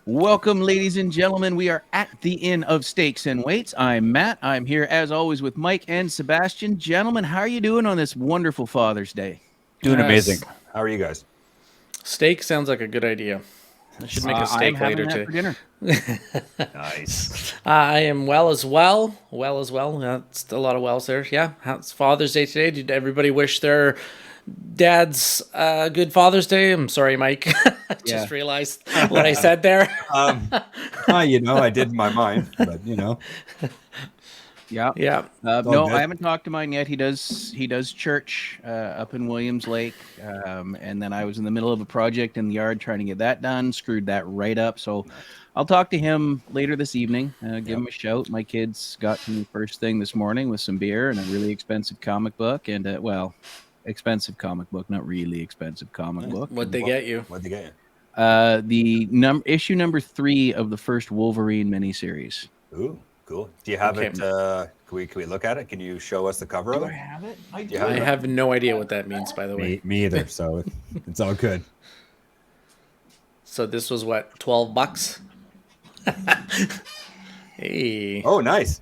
Welcome, ladies and gentlemen. We are at the Inn of Steaks and Weights. I'm Matt. I'm here, as always, with Mike and Sebastian. Gentlemen, how are you doing on this wonderful Father's Day? Doing amazing. Yes. How are you guys? Steak sounds like a good idea. I should make a I'm steak having later that today. for dinner. Nice. I am well as well. Well as well. That's a lot of wells there. Yeah. It's Father's Day today. Did everybody wish their dads good Father's Day? I'm sorry, Mike. I Yeah. just realized what I said there. I did in my mind, but Yeah. Yeah. all No, good. I haven't talked to mine yet. He does church up in Williams Lake, and then I was in the middle of a project in the yard trying to get that done. Screwed that right up. So I'll talk to him later this evening. Give him a shout. My kids got to me first thing this morning with some beer and a really expensive comic book, and expensive comic book, not really expensive comic book. What'd they get you? What'd they get The issue number 3 of the first Wolverine miniseries. you? Ooh, cool. Do you have Okay. it? Can we look at it? Can you show us the cover of it? have it? Do you I it? have no idea what that means, by the way. Me either. So it's all good. So this was what, $12? Hey. Oh, nice.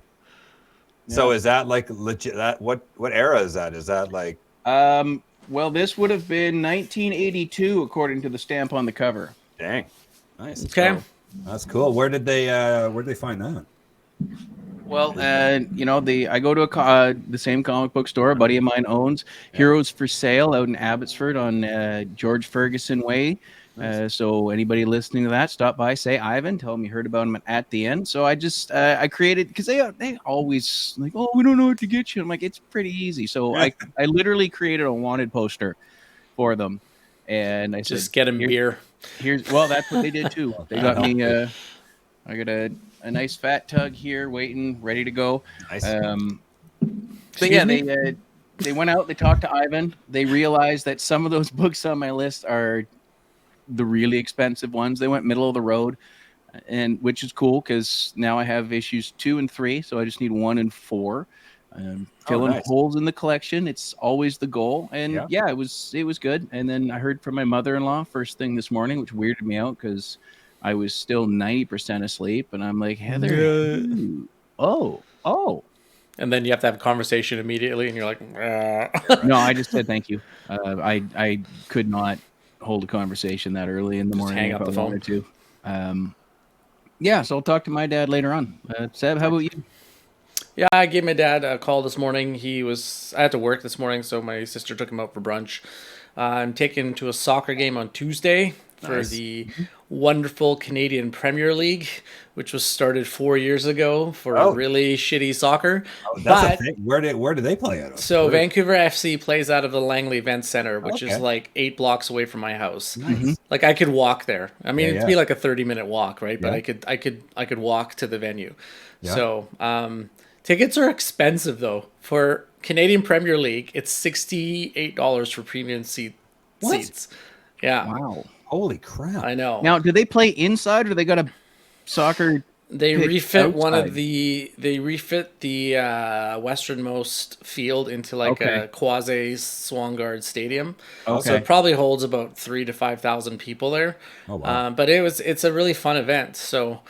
So Yeah. is that like legit? That what era is that? Is that like? Well, this would have been 1982, according to the stamp on the cover. Dang, nice. Okay. That's cool. Where did they find that? Well, I go to the same comic book store a buddy of mine owns, Heroes for Sale out in Abbotsford on George Ferguson Way. So anybody listening to that, stop by, say Ivan, tell them you heard about him at the end. So I just I created, because they always like, oh, we don't know what to get you. I'm like, it's pretty easy. So I literally created a wanted poster for them, and I Just said, get him beer. well, that's what they did too. They got me. I got a nice fat tug here, waiting, ready to go. Nice. But yeah, they went out. They talked to Ivan. They realized that some of those books on my list are the really expensive ones. They went middle of the road, and which is cool because now I have issues 2 and 3, so I just need 1 and 4. Filling nice. holes in the collection. It's always the goal, and Yeah. it was good. And then I heard from my mother-in-law first thing this morning, which weirded me out because I was still 90% asleep, and I'm like, Heather, ooh, oh. And then you have to have a conversation immediately, and you're like, "Ah." No, I just said thank you. I could not hold a conversation that early in the morning. hang if up I the phone. wanted to. Yeah, so I'll talk to my dad later on. Seb, how about you? Yeah, I gave my dad a call this morning. I had to work this morning, so my sister took him out for brunch. I'm taking him to a soccer game on Tuesday for Nice. the wonderful Canadian Premier League, which was started 4 years ago for Oh. really shitty soccer. That's a thing. Where do they play out of? So Where- Vancouver FC plays out of the Langley Event Center, which is Okay. like 8 blocks away from my house. Nice. Like I could walk there. I mean, Yeah, it'd yeah. be like a 30-minute walk, right? But Yeah. I could walk to the venue. Yeah. So tickets are expensive though. For Canadian Premier League, it's $68 for premium What? seats. Yeah, Wow. Holy crap! I know. Now, do they play inside, or they got a soccer? They pitch refit outside? they refit the westernmost field into like Okay. a quasi Swangard stadium. So Okay. it probably holds about 3,000 to 5,000 people there. Oh, wow. But it's a really fun event. So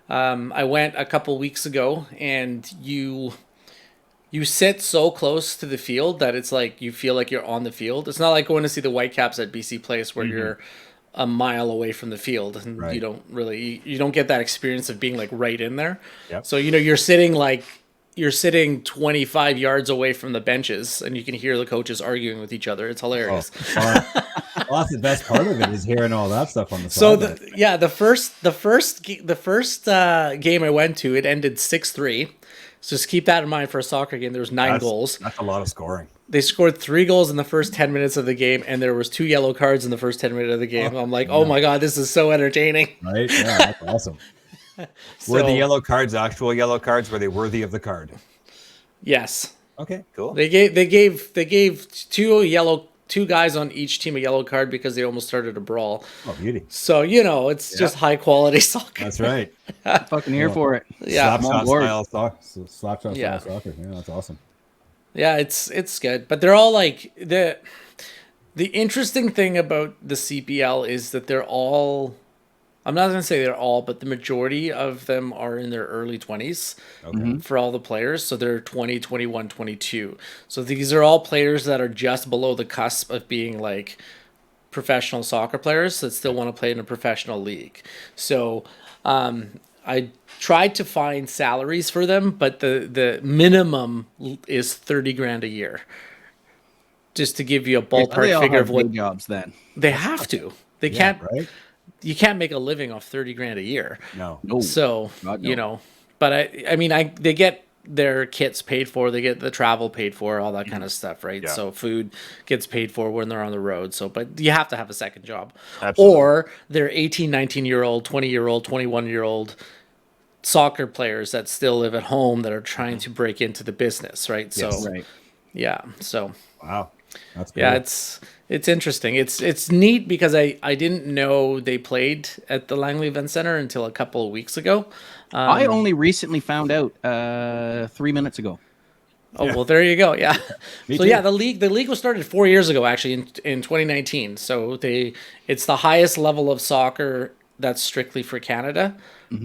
I went a couple weeks ago, and you sit so close to the field that it's like you feel like you're on the field. It's not like going to see the Whitecaps at BC Place where you're a mile away from the field, and Right. you don't get that experience of being like right in there. Yep. So you're sitting 25 yards away from the benches, and you can hear the coaches arguing with each other. It's hilarious. Well, that's the best part of it is hearing all that stuff on the So side. the first game I went to, it ended 6-3. So just keep that in mind for a soccer game. There was 9 goals. That's a lot of scoring. They scored 3 goals in the first 10 minutes of the game, and there was 2 yellow cards in the first 10 minutes of the game. I'm like, oh my god, this is so entertaining. Right? Yeah, that's awesome. Were the So, yellow cards actual yellow cards? Were they worthy of the card? Yes, Okay, cool. they gave 2 guys on each team a yellow card because they almost started a brawl. Oh, beauty. So it's just high quality soccer. That's right. Fucking here for it. Yeah. I'm on Slapshot board. style slapshot Yeah. style soccer. Yeah, that's awesome. Yeah, it's good, but they're all like the interesting thing about the CPL is that they're all I'm not going to say they're all, but the majority of them are in their early 20s for all the players. So they're 20, 21, 22. So these are all players that are just below the cusp of being like professional soccer players that still want to play in a professional league. So I tried to find salaries for them, but the minimum is 30 grand a year. Just to give you a Okay, so they ballpark all figure have of what day jobs then. they have to. They Yeah, can't. right? You can't make a living off 30 grand a year. No. No, So God, you no. know, but I mean, they get their kits paid for, they get the travel paid for, all that kind of stuff, right? Yeah. So food gets paid for when they're on the road. So, but you have to have a second job, Absolutely. or they're 18, 19-year-old, 20-year-old, 21-year-old soccer players that still live at home that are trying to break into the business, right? Yes. So Right. yeah, so Wow. That's cool. yeah, it's interesting. It's neat because I didn't know they played at the Langley Event Center until a couple of weeks ago. I only recently found out 3 minutes ago. Oh Yeah. well, there you go. Yeah. Me So too. yeah, the league was started 4 years ago, actually in 2019. So it's the highest level of soccer that's strictly for Canada.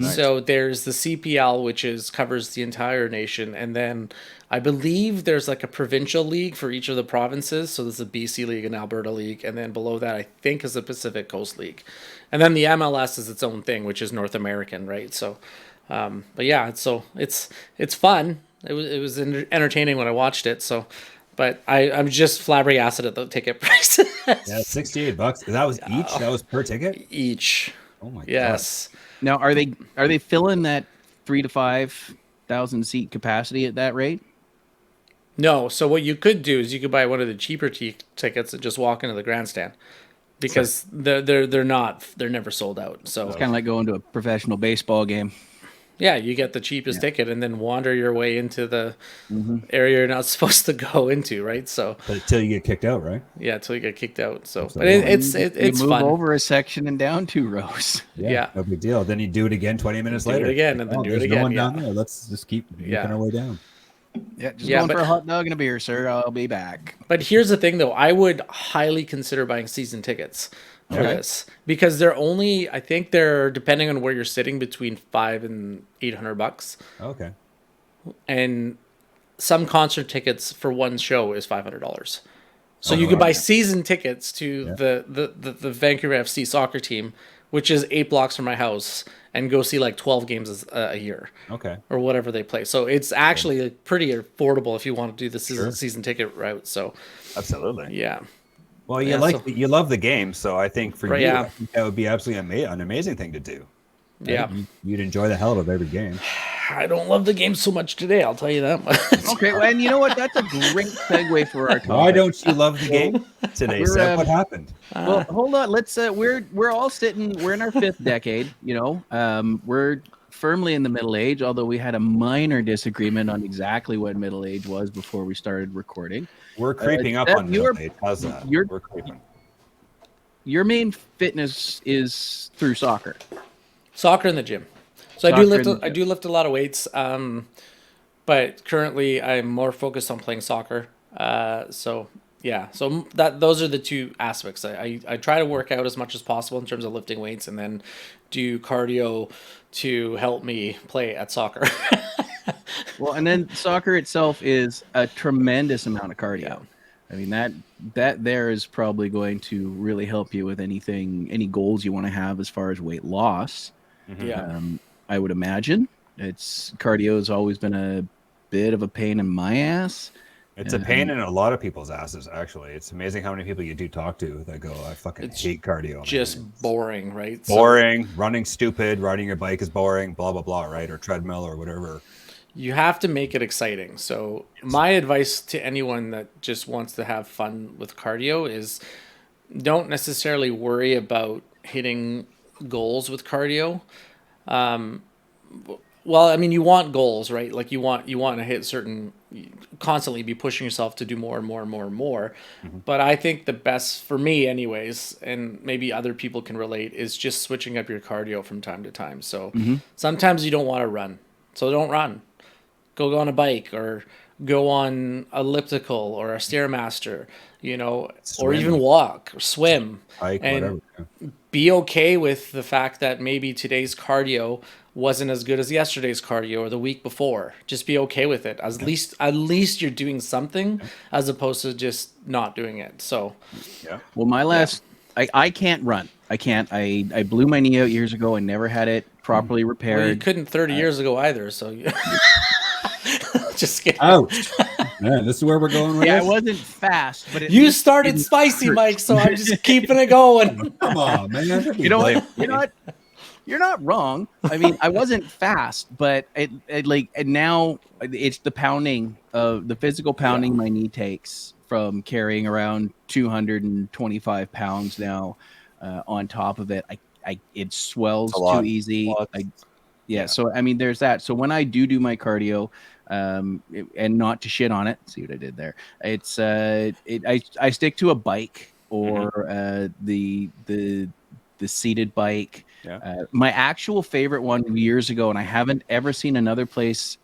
So there's the CPL, which covers the entire nation, and then I believe there's like a provincial league for each of the provinces. So there's a BC League and Alberta League, and then below that I think is the Pacific Coast League, and then the MLS is its own thing, which is North American, right? So, but yeah, it's fun. It was entertaining when I watched it. So, but I'm just flabbergasted at the ticket price. Yeah, $68. That was each. That was per ticket. Each. Oh my god. Yes. Now, are they filling that 3,000 to 5,000 seat capacity at that rate? No. So what you could do is you could buy one of the cheaper tickets and just walk into the grandstand, because they're never sold out. So It's kind of like going to a professional baseball game. yeah, you get the cheapest ticket and then wander your way into the area you're not supposed to go into, right? So But until you get kicked out, right? yeah, until you get kicked out. So, but Absolutely. it's you move fun. over a section and down 2 rows. Yeah. No big deal. Then you do it again 20 minutes Do it later. again, and then do it there's again, no one yeah. down there. Let's just keep making our way down. Yeah, just Yeah, going but- for a hot dog and a beer, sir. I'll be back. But here's the thing, though. I would highly consider buying season tickets for this, because I think they're, depending on where you're sitting, between $500 and $800, Okay. and some concert tickets for one show is $500. So you could buy season tickets to the Vancouver FC soccer team, which is 8 blocks from my house, and go see like 12 games a year. Okay. Or whatever they play. So it's actually pretty affordable if you want to do the season ticket route. So Absolutely. yeah. Well, you Yeah, you love the game, so I think for Right, you, yeah. I think that would be absolutely an amazing thing to do. right? Yeah. You'd enjoy the hell out of every game. I don't love the game so much today, I'll tell you that much. Okay, well, and you know what? That's a great segue for our topic. Why don't you love the game today, We're, Seth? What happened? Well, hold on. Let's. We're all sitting. We're in our 5th decade. You know, we're firmly in the middle age. Although we had a minor disagreement on exactly what middle age was before we started recording. We're creeping up Seth, on middle age. How's that? you're- We're creeping. Your main fitness is through soccer. Soccer in the gym. So Soccer in the I do lift a lot of weights. But currently I'm more focused on playing soccer. So yeah, so those are the two aspects. I try to work out as much as possible in terms of lifting weights, and then do cardio to help me play at soccer. Well, and then soccer itself is a tremendous amount of cardio. Yeah. I mean that there is probably going to really help you with any goals you want to have as far as weight loss. Yeah. I would imagine cardio has always been a bit of a pain in my ass. It's a pain in a lot of people's asses, actually. It's amazing how many people you do talk to that go, I fucking hate cardio. man. Just boring, right? So boring, running stupid, riding your bike is boring, blah, blah, blah, right? Or treadmill or whatever. you have to make it exciting. So my advice to anyone that just wants to have fun with cardio is don't necessarily worry about hitting goals with cardio. Well, I mean, you want goals, right? Like you want to hit constantly be pushing yourself to do more and more and more and more. But I think the best for me anyways, and maybe other people can relate, is just switching up your cardio from time to time. So sometimes you don't want to run. So don't run. Go on a bike or go on elliptical or a stairmaster, or even Swim, walk or swim, hike, and whatever. Yeah. be okay with the fact that maybe today's cardio wasn't as good as yesterday's cardio or the week before. Just be okay with it. At least you're doing something as opposed to just not doing it. So Yeah. Well, my last, I can't run. I can't. I blew my knee out years ago and never had it properly well, you repaired. couldn't 30 years ago either. So just kidding. Ouch. Man, this is where we're going with Yeah, I this? wasn't fast, but at You least started didn't spicy, hurt. Mike, so I'm just keeping it going. Come on, man. Don't be You know blaming what? You know me. what? You're not wrong. I mean, I wasn't fast, but it like and now it's the pounding of the physical pounding my knee takes from carrying around 225 pounds now. On top of it, it swells It's a too lot. easy. Well, Yeah, so I mean, there's that. So when I do my cardio, and not to shit on it, see what I did there. It's I stick to a bike or the seated bike. Yeah. My actual favorite one years ago, and I haven't ever seen another place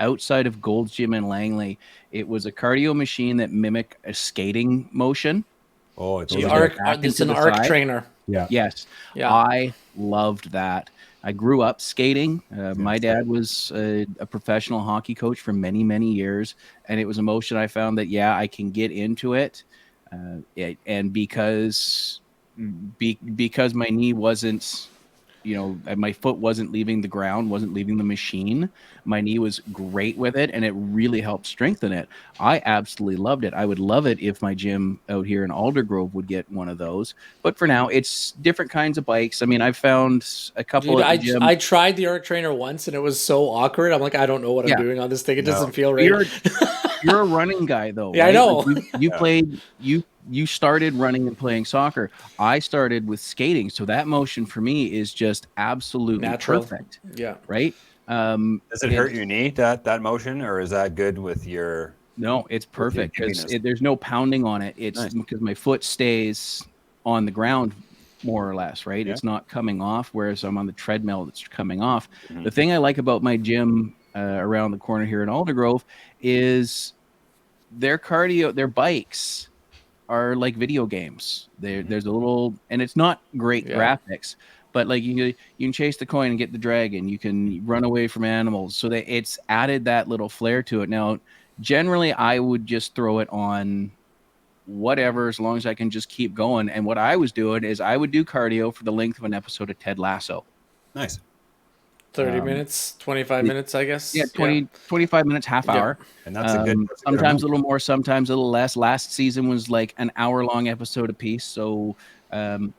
outside of Gold's Gym in Langley. It was a cardio machine that mimicked a skating motion. Oh, it's So The you really go arc, good. back it's into an the arc side. trainer. Yeah. Yes, Yeah. I loved that. I grew up skating. My dad was a professional hockey coach for many, many years, and it was a motion I found that I can get into it, and because my knee wasn't, my foot wasn't leaving the ground, wasn't leaving the machine. My knee was great with it, and it really helped strengthen it. I absolutely loved it. I would love it if my gym out here in Aldergrove would get one of those. But for now, it's different kinds of bikes. I mean, I've found a couple Dude, at the gym. I tried the arc trainer once and it was so awkward. I'm like, I don't know what I'm Yeah. doing on this thing. It No. doesn't feel right. You're a running guy, though. Yeah, I right? know. Like you played. You started running and playing soccer. I started with skating, so that motion for me is just absolutely Natural. perfect. Yeah. Right? Does it hurt your knee, that motion, or is that good with your? No, it's perfect because gimpiness. there's no pounding on it. It's Nice. because my foot stays on the ground more or less, right? Yeah. It's not coming off, whereas I'm on the treadmill that's coming off. Mhm. The thing I like about my gym around the corner here in Aldergrove is their cardio, their bikes are like video games. There's a little, and it's not great Yeah. graphics, but like you can chase the coin and get the dragon. You can run away from animals, so that it's added that little flair to it. Now, generally, I would just throw it on whatever, as long as I can just keep going. And what I was doing is I would do cardio for the length of an episode of Ted Lasso. Nice. 30 minutes, 25 minutes, I guess. Yeah, 25 minutes, half Yeah. hour. And that's a good. That's a good Sometimes a amount. little more, sometimes a little less. Last season was like an hour-long episode apiece. So I'm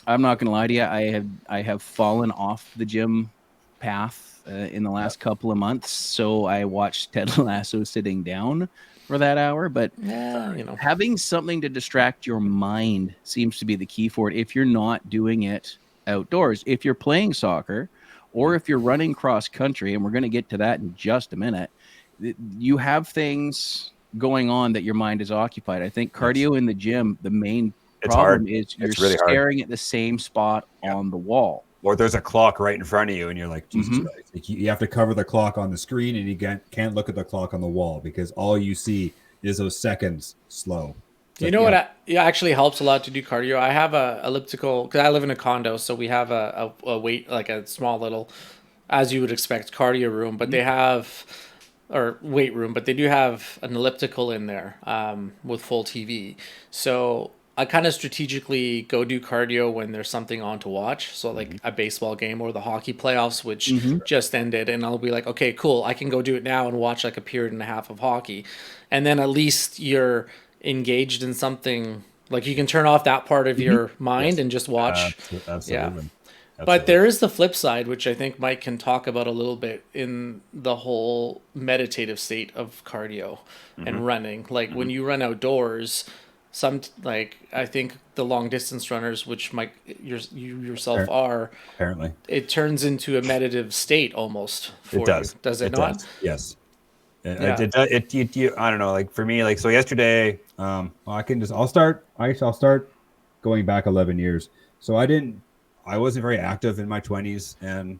not gonna lie to you, I have fallen off the gym path in the last couple of months. So I watched Ted Lasso sitting down for that hour. But Yeah, having something to distract your mind seems to be the key for it. If you're not doing it outdoors, if you're playing soccer, or if you're running cross country, and we're going to get to that in just a minute, you have things going on that your mind is occupied. I think cardio in the gym, the main It's problem hard. is you're It's really hard. staring at the same spot on the wall. Or there's a clock right in front of you, and you're like, Jesus Mhm. Christ. Like, you have to cover the clock on the screen, and you can't look at the clock on the wall because all you see is those seconds slow. It's You like, know what? It actually helps a lot to do cardio. I have a elliptical because I live in a condo, so we have a weight, like a small little, as you would expect, cardio room. But they have, or weight room, but they do have an elliptical in there with full TV. So I kind of strategically go do cardio when there's something on to watch. So like a baseball game or the hockey playoffs, which just ended, and I'll be like, okay, cool, I can go do it now and watch like a period and a half of hockey, and then at least you're engaged in something. Like you can turn off that part of your mind and just watch. Absolutely. But there is the flip side, which I think Mike can talk about a little bit, in the whole meditative state of cardio and running. Like when you run outdoors, I think the long distance runners, which Mike you yourself are, apparently it turns into a meditative state almost for it does. you. Does it not? Does. Yes. Yeah. I don't know. Like for me, like so yesterday, well, I'll start going back 11 years. So I wasn't very active in my 20s, and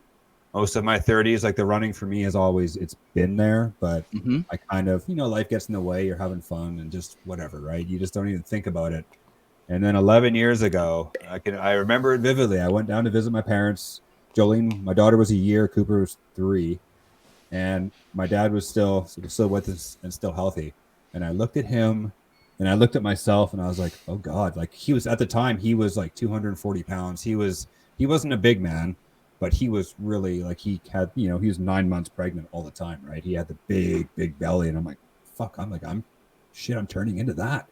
most of my 30s. Like the running for me has always it's been there, but Mhm. I kind of, life gets in the way. You're having fun and just whatever, right? You just don't even think about it. And then 11 years ago, I remember it vividly. I went down to visit my parents. Jolene, my daughter was a year, Cooper was 3, and my dad was still with us and still healthy. And I looked at him, and I looked at myself, and I was like, oh God, like he was at the time he was like 240 pounds. He wasn't a big man, but he was really like he had he was 9 months pregnant all the time, right? He had the big belly, and I'm like, fuck, I'm turning into that.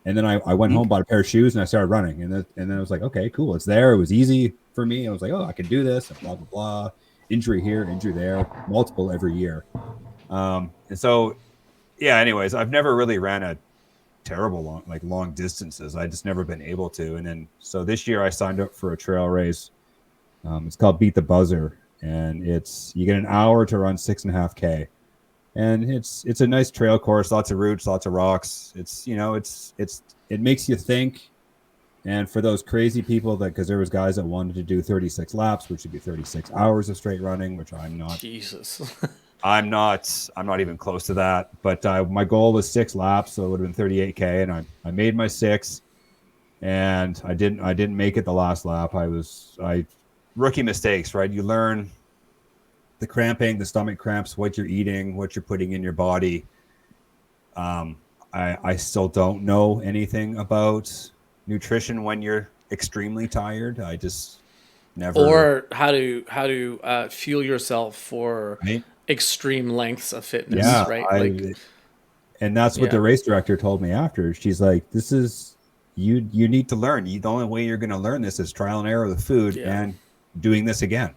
And then I went home, bought a pair of shoes, and I started running. And then I was like, okay, cool. It's there. It was easy for me. I was like, oh, I can do this. And blah blah blah. Injury here, injury there, multiple every year. And so, yeah. Anyways, I've never really ran a terrible long distances. I just never been able to. And then so this year I signed up for a trail race. It's called Beat the Buzzer, and you get an hour to run 6.5K. And it's a nice trail course, lots of roots, lots of rocks. It makes you think. And for those crazy people because there was guys that wanted to do 36 laps, which would be 36 hours of straight running, which I'm not. Jesus. I'm not even close to that. But my goal was 6 laps, so it would have been 38K, and I made my 6, and I didn't make it the last lap. Rookie mistakes, right? You learn the cramping, the stomach cramps, what you're eating, what you're putting in your body. I still don't know anything about nutrition when you're extremely tired. I just never. Or how to fuel yourself for Right? extreme lengths of fitness, Yeah, right? and that's what Yeah. the race director told me after. She's like, "This is you need to learn. The only way you're going to learn this is trial and error with food and doing this again."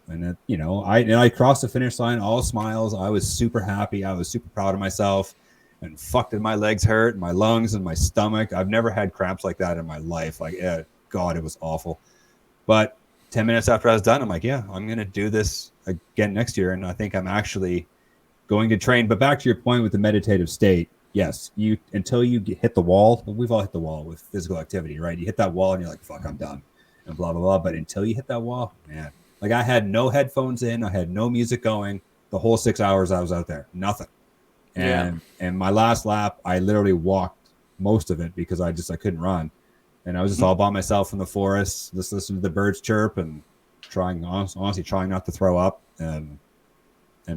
And I crossed the finish line, all smiles. I was super happy. I was super proud of myself. And fuck, did my legs hurt, my lungs and my stomach. I've never had cramps like that in my life. Like, God, it was awful. But 10 minutes after I was done, I'm like, yeah, I'm going to do this again next year. And I think I'm actually going to train. But back to your point with the meditative state, yes, until you hit the wall, we've all hit the wall with physical activity, right? You hit that wall and you're like, fuck, I'm done, and blah, blah, blah. But until you hit that wall, man, like I had no headphones in, I had no music going the whole 6 hours I was out there, nothing. And my last lap, I literally walked most of it because I couldn't run. And I was just all by myself in the forest, just listening to the birds chirp and honestly trying not to throw up and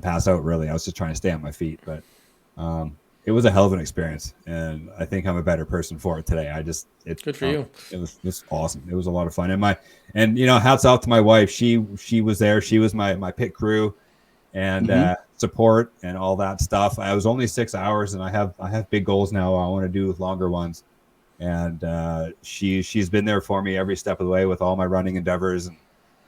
pass out. Really, I was just trying to stay on my feet. But it was a hell of an experience, and I think I'm a better person for it today. Good for you. It was awesome. It was a lot of fun. And hats off to my wife. She was there. She was my pit crew and support and all that stuff. I was only 6 hours, and I have big goals now. I want to do longer ones. And she's been there for me every step of the way with all my running endeavors and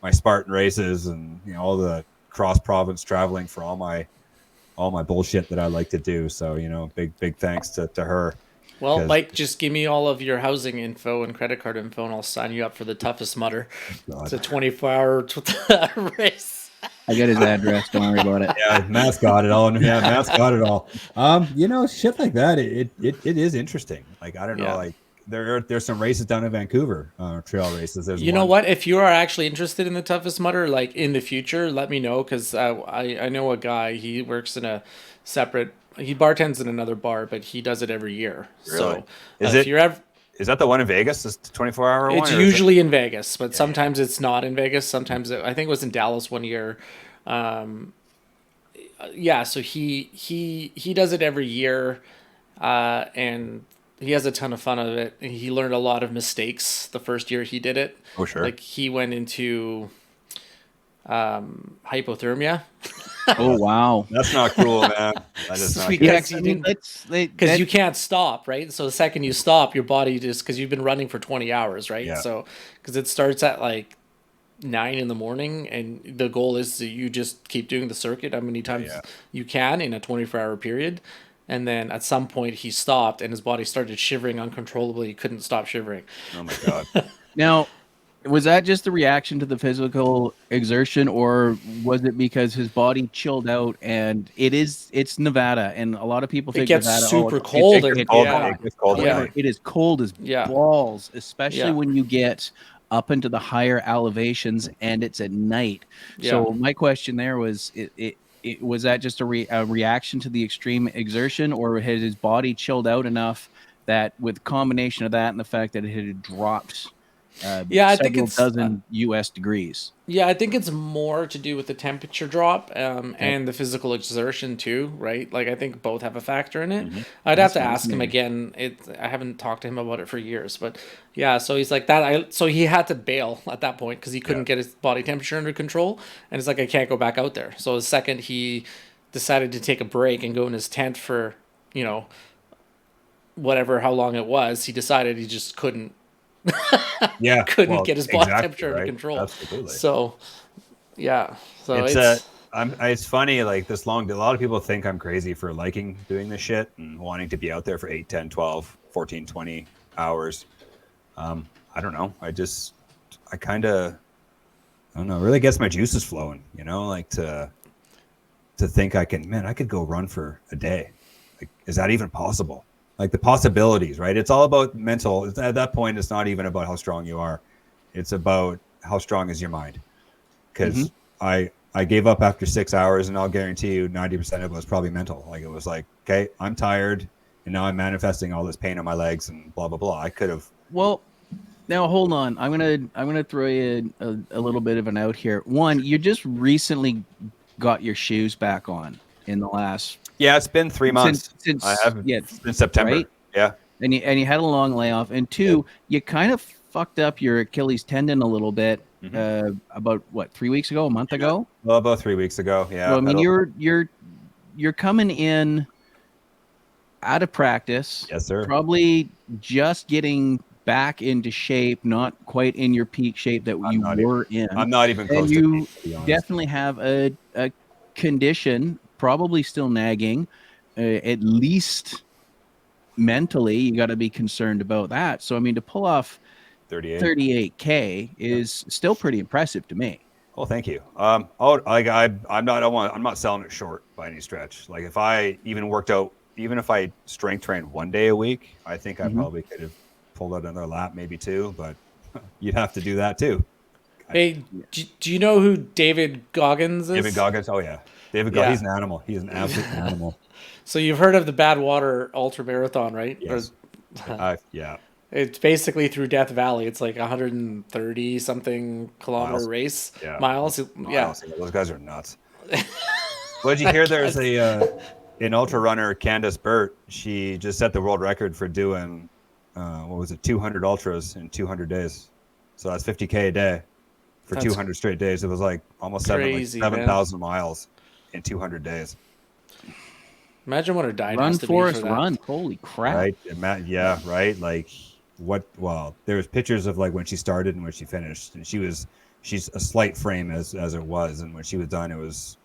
my Spartan races and all the cross province traveling for all my bullshit that I like to do. So big thanks to her. Well, Mike, just give me all of your housing info and credit card info, and I'll sign you up for the toughest mutter. God. It's a 24-hour race. I got his address. Don't worry about it. Yeah, Matt's got it all. Yeah, Matt's got it all. Shit like that. It is interesting. Like I don't know. Like there's some races down in Vancouver, trail races. There's know what? If you are actually interested in the toughest mutter, like in the future, let me know because I know a guy. He works in a separate. He bartends in another bar, but he does it every year. Really? So Is that the one in Vegas? This 24-hour one? It's usually in Vegas, but sometimes it's not in Vegas. Sometimes I think it was in Dallas one year. So he does it every year, and he has a ton of fun of it. And he learned a lot of mistakes the first year he did it. Oh, sure. Like he went into hypothermia. Oh wow, that's not cool, man. That is not Because you can't stop, right? So the second you stop, your body because you've been running for 20 hours, right? Yeah. So because it starts at like 9 in the morning, and the goal is that you just keep doing the circuit how many times you can in a 24-hour period. And then at some point he stopped, and his body started shivering uncontrollably. He couldn't stop shivering. Oh my god! Now, was that just the reaction to the physical exertion, or was it because his body chilled out? And it's Nevada, and a lot of people think it gets Nevada, super cold. It's cold. It is cold as balls, especially when you get up into the higher elevations, and it's at night. So my question there was, was that just a reaction to the extreme exertion, or had his body chilled out enough that, with combination of that and the fact that it had dropped Yeah, I think several it's dozen US degrees? yeah, I think it's more to do with the temperature drop and the physical exertion too, right? Like I think both have a factor in it. I'd have to ask him again. I haven't talked to him about it for years, but yeah. So he's like that. So he had to bail at that point because he couldn't get his body temperature under control, and it's like I can't go back out there. So the second he decided to take a break and go in his tent for whatever how long it was, he decided he just couldn't couldn't get his body temperature under control. Absolutely. So, yeah. So it's funny, like a lot of people think I'm crazy for liking doing this shit and wanting to be out there for 8, 10, 12, 14, 20 hours. I don't know. I don't know. It really gets my juices flowing, like to think I could go run for a day. Like, is that even possible? Like the possibilities, right? It's all about mental. At that point, it's not even about how strong you are. It's about how strong is your mind. Because I gave up after 6 hours, and I'll guarantee you 90% of it was probably mental. Like it was like, okay, I'm tired, and now I'm manifesting all this pain on my legs and blah, blah, blah. I could have. Well, now hold on. I'm gonna throw you a little bit of an out here. One, you just recently got your shoes back on in the last. Yeah, it's been 3 months. Since I haven't. It's been September. Right? Yeah. And you had a long layoff. And two, you kind of fucked up your Achilles tendon a little bit about 3 weeks ago, a month ago? Well, about 3 weeks ago. Yeah. So, I mean, you're coming in out of practice. Yes, sir. Probably just getting back into shape, not quite in your peak shape that you were in. I'm not even close to peak, to be honest. Definitely have a condition, probably still nagging, at least mentally. You got to be concerned about that. So, I mean, to pull off 38K is still pretty impressive to me. Oh, thank you. I'm not selling it short by any stretch. Like if I even worked out, even if I strength trained 1 day a week, I think I probably could have pulled out another lap, maybe 2, but you'd have to do that too. Hey, do you know who David Goggins is? David Goggins. Oh yeah. David Goggins. He's an animal. He's an absolute animal. So you've heard of the Badwater Ultra Marathon, right? Yes. Yeah. It's basically through Death Valley. It's like 130 something kilometer race miles. Yeah. Those guys are nuts. What did you hear? There's an ultra runner, Candace Burt. She just set the world record for doing 200 ultras in 200 days. So that's 50K a day for 200 straight days. It was like almost 7,000 miles in 200 days. Imagine what her diet run has to Forrest be for that. Run. Holy crap. Right? Yeah, right? Like there was pictures of like when she started and when she finished, and she's a slight frame as it was, and when she was done it was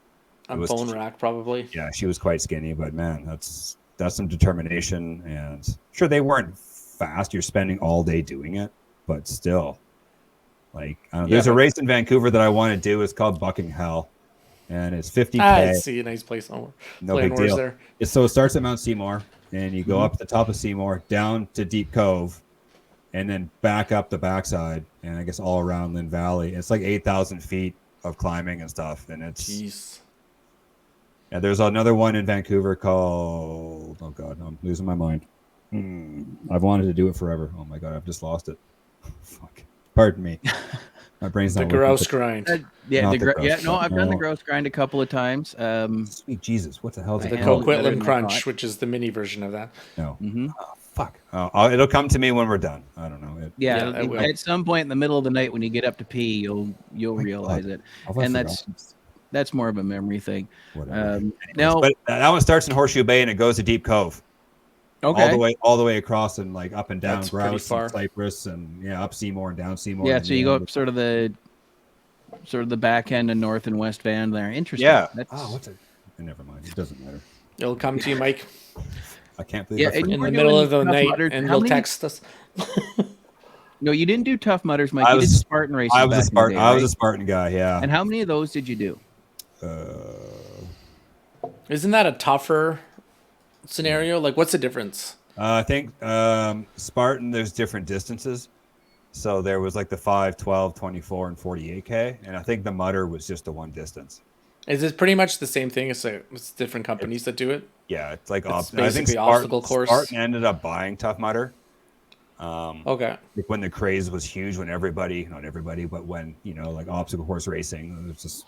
bone rack probably. Yeah, she was quite skinny, but man, that's some determination. And sure, they weren't fast. You're spending all day doing it, but still, like there's a race in Vancouver that I want to do. It's called Bucking Hell, and it's 50K. I see a nice place somewhere. No big deal. There. So it starts at Mount Seymour, and you go up at the top of Seymour, down to Deep Cove, and then back up the backside, and I guess all around Lynn Valley. It's like 8,000 feet of climbing and stuff, and it's. Jeez. Yeah, there's another one in Vancouver called. Oh God, I'm losing my mind. I've wanted to do it forever. Oh my God, I've just lost it. Fuck. Pardon me. My brain's not the grouse grind. I've done the grouse grind a couple of times. Sweet Jesus, what the hell is the it Coquitlam Crunch, which is the mini version of that. No. Oh, fuck. It'll come to me when we're done. I don't know. At some point in the middle of the night when you get up to pee, you'll realize it, and that's more of a memory thing. Now, but that one starts in Horseshoe Bay and it goes to Deep Cove. Okay. All the way across and like up and down Grouse and Cypress and up Seymour and down Seymour. Yeah, so you go up sort of the back end and north and west van there. Interesting. Yeah. Never mind. It doesn't matter. It'll come to you, Mike. I can't believe in the middle of the night, and you'll text us. No, you didn't do Tough Mudders, Mike. You did Spartan races. I was a Spartan. I was a Spartan guy. Yeah. And how many of those did you do? Isn't that a tougher scenario? Like, what's the difference? I think Spartan, there's different distances. So there was like the 5, 12, 24, and 48K. And I think the Mutter was just the one distance. Is it pretty much the same thing? It's different companies that do it. Yeah, it's like It's I think basically obstacle course. Spartan ended up buying Tough Mudder. Okay. Like when the craze was huge, when everybody, not everybody, but when, like obstacle course racing was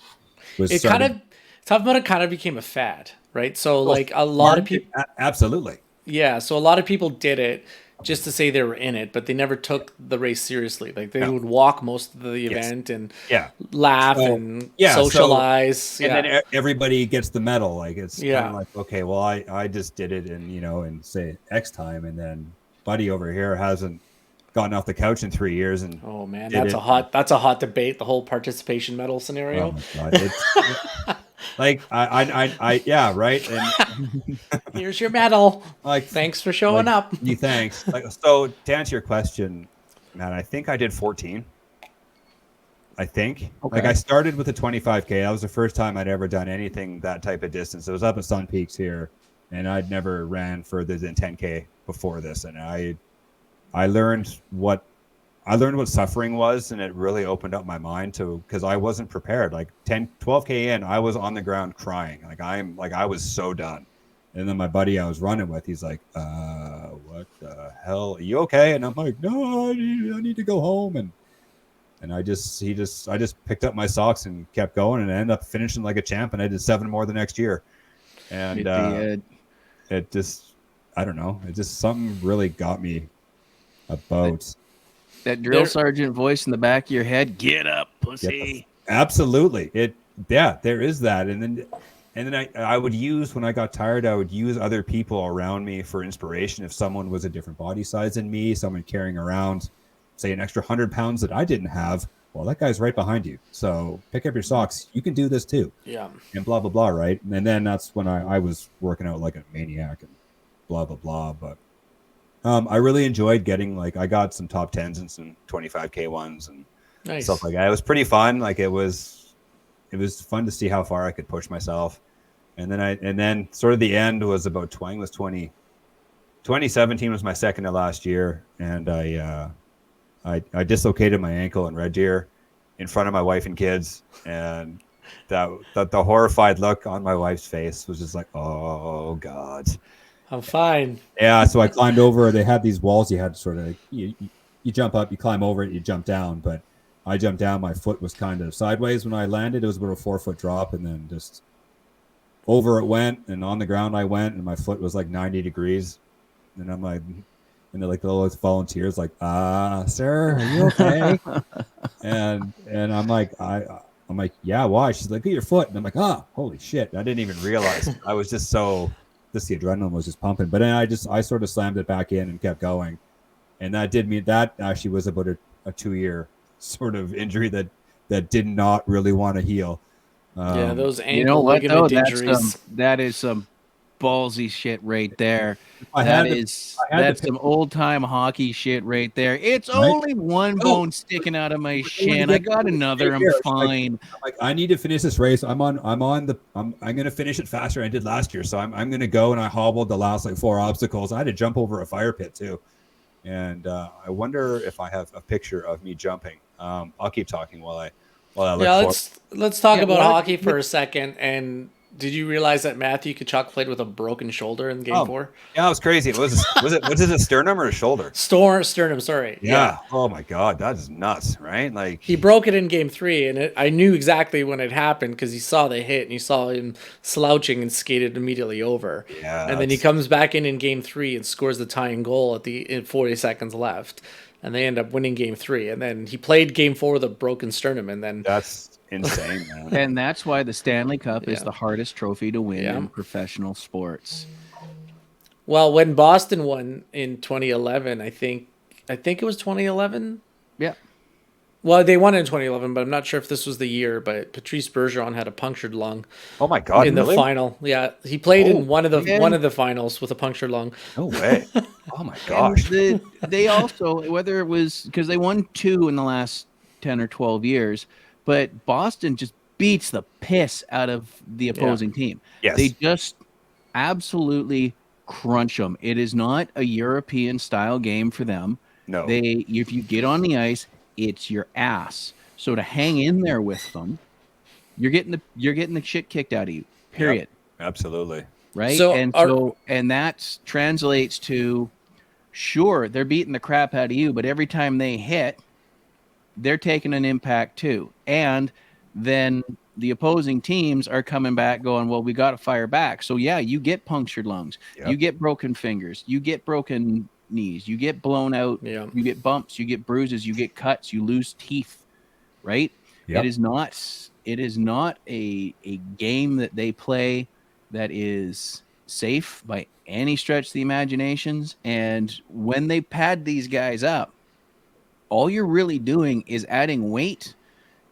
It started. kind of Tough Mudder kind of became a fad, right? So Well, like a lot of people, Absolutely. yeah. So a lot of people did it just to say they were in it, but they never took the race seriously. Like they No. would walk most of the Yes. event and Yeah. laugh So- and yeah, so- socialize. And then everybody gets the medal. Like it's kind Yeah. of like, okay, well, I just did it in say X time, and then Buddy over here hasn't gotten off the couch in 3 years, and Oh man, did that's a hot debate. The whole participation medal scenario. oh my God, it's like I yeah, right. And Here's your medal. like Thanks for showing like, up. You thanks. Like, so to answer your question, man, I think I did 14. I think. Okay. Like I started with a 25K. That was the first time I'd ever done anything that type of distance. It was up at Sun Peaks here, and I'd never ran further than 10K before this. And I learned what suffering was, and it really opened up my mind to, because I wasn't prepared. Like 12K in, I was on the ground crying. I was so done. And then my buddy I was running with, he's like, what the hell? Are you okay? And I'm like, no, I need to go home. And I just picked up my socks and kept going, and I ended up finishing like a champ, and I did 7 more the next year. And it just, I don't know, it just, something really got me about That drill sergeant voice in the back of your head, get up, pussy. Absolutely. There is that. And then I would use, when I got tired, I would use other people around me for inspiration. If someone was a different body size than me, someone carrying around, say, an extra 100 pounds that I didn't have, well, that guy's right behind you. So pick up your socks. You can do this too. Yeah. And blah, blah, blah, right? And then that's when I was working out like a maniac and blah, blah, blah. But I really enjoyed getting, like, I got some top 10s and some 25K ones and Nice. stuff like that. It was pretty fun. Like it was fun to see how far I could push myself. And then sort of the end was about 2017 was my second to last year. And I dislocated my ankle in Red Deer in front of my wife and kids. And that the horrified look on my wife's face was just like, oh God. I'm fine. Yeah, so I climbed over. They had these walls you had to sort of, you jump up, you climb over it, you jump down. But I jumped down. My foot was kind of sideways when I landed. It was about a 4-foot drop, and then just over it went, and on the ground I went, and my foot was like 90 degrees. And I'm like, and they're like the little volunteers, like, sir, are you okay? and I'm like, I'm like, yeah, why? She's like, look at your foot. And I'm like, holy shit. I didn't even realize. I was just the adrenaline was just pumping. But then I sort of slammed it back in and kept going. And that actually was about a 2-year sort of injury that did not really want to heal. Yeah, those ankle You know what though? ligament injuries. That is some ballsy shit right there. I That's had some old time hockey shit right there. It's Right? only one bone sticking out of my shin. I got another. I'm fine. I'm like, I need to finish this race. I'm going to finish it faster than I did last year. So I'm going to go, and I hobbled the last like 4 obstacles. I had to jump over a fire pit too. And I wonder if I have a picture of me jumping. I'll keep talking while I look. Yeah, for let's talk about what? hockey for a second. And did you realize that Matthew Tkachuk played with a broken shoulder in Game 4? Yeah, it was crazy. Was it a sternum or a shoulder? Sternum, sorry. Yeah. Oh my God, that is nuts, right? Like He broke it in Game 3, and I knew exactly when it happened because he saw the hit and you saw him slouching and skated immediately over. Yeah, and then he comes back in Game 3 and scores the tying goal in 40 seconds left, and they end up winning Game 3. And then he played Game 4 with a broken sternum, and then that's insane, man. And that's why the Stanley Cup is Yeah. the hardest trophy to win Yeah. in professional sports. well, when Boston won in 2011, I think it was 2011. Yeah. Well, they won in 2011, but I'm not sure if this was the year. But Patrice Bergeron had a punctured lung Oh my God, in the really? final. Yeah, he played in one of man. the finals with a punctured lung. No way. Oh my And gosh. they also, whether it was because they won 2 in the last 10 or 12 years, but Boston just beats the piss out of the opposing team. Yes. They just absolutely crunch them. It is not a European style game for them. No. If you get on the ice, it's your ass. So to hang in there with them, you're getting the shit kicked out of you. Period. Yep, absolutely. Right? So And that translates to, sure, they're beating the crap out of you, but every time they hit, they're taking an impact too. And then the opposing teams are coming back going, well, we got to fire back. So yeah, you get punctured lungs, you get broken fingers, you get broken knees, you get blown out, you get bumps, you get bruises, you get cuts, you lose teeth, right? Yep. It is not a game that they play that is safe by any stretch of the imaginations. And when they pad these guys up, all you're really doing is adding weight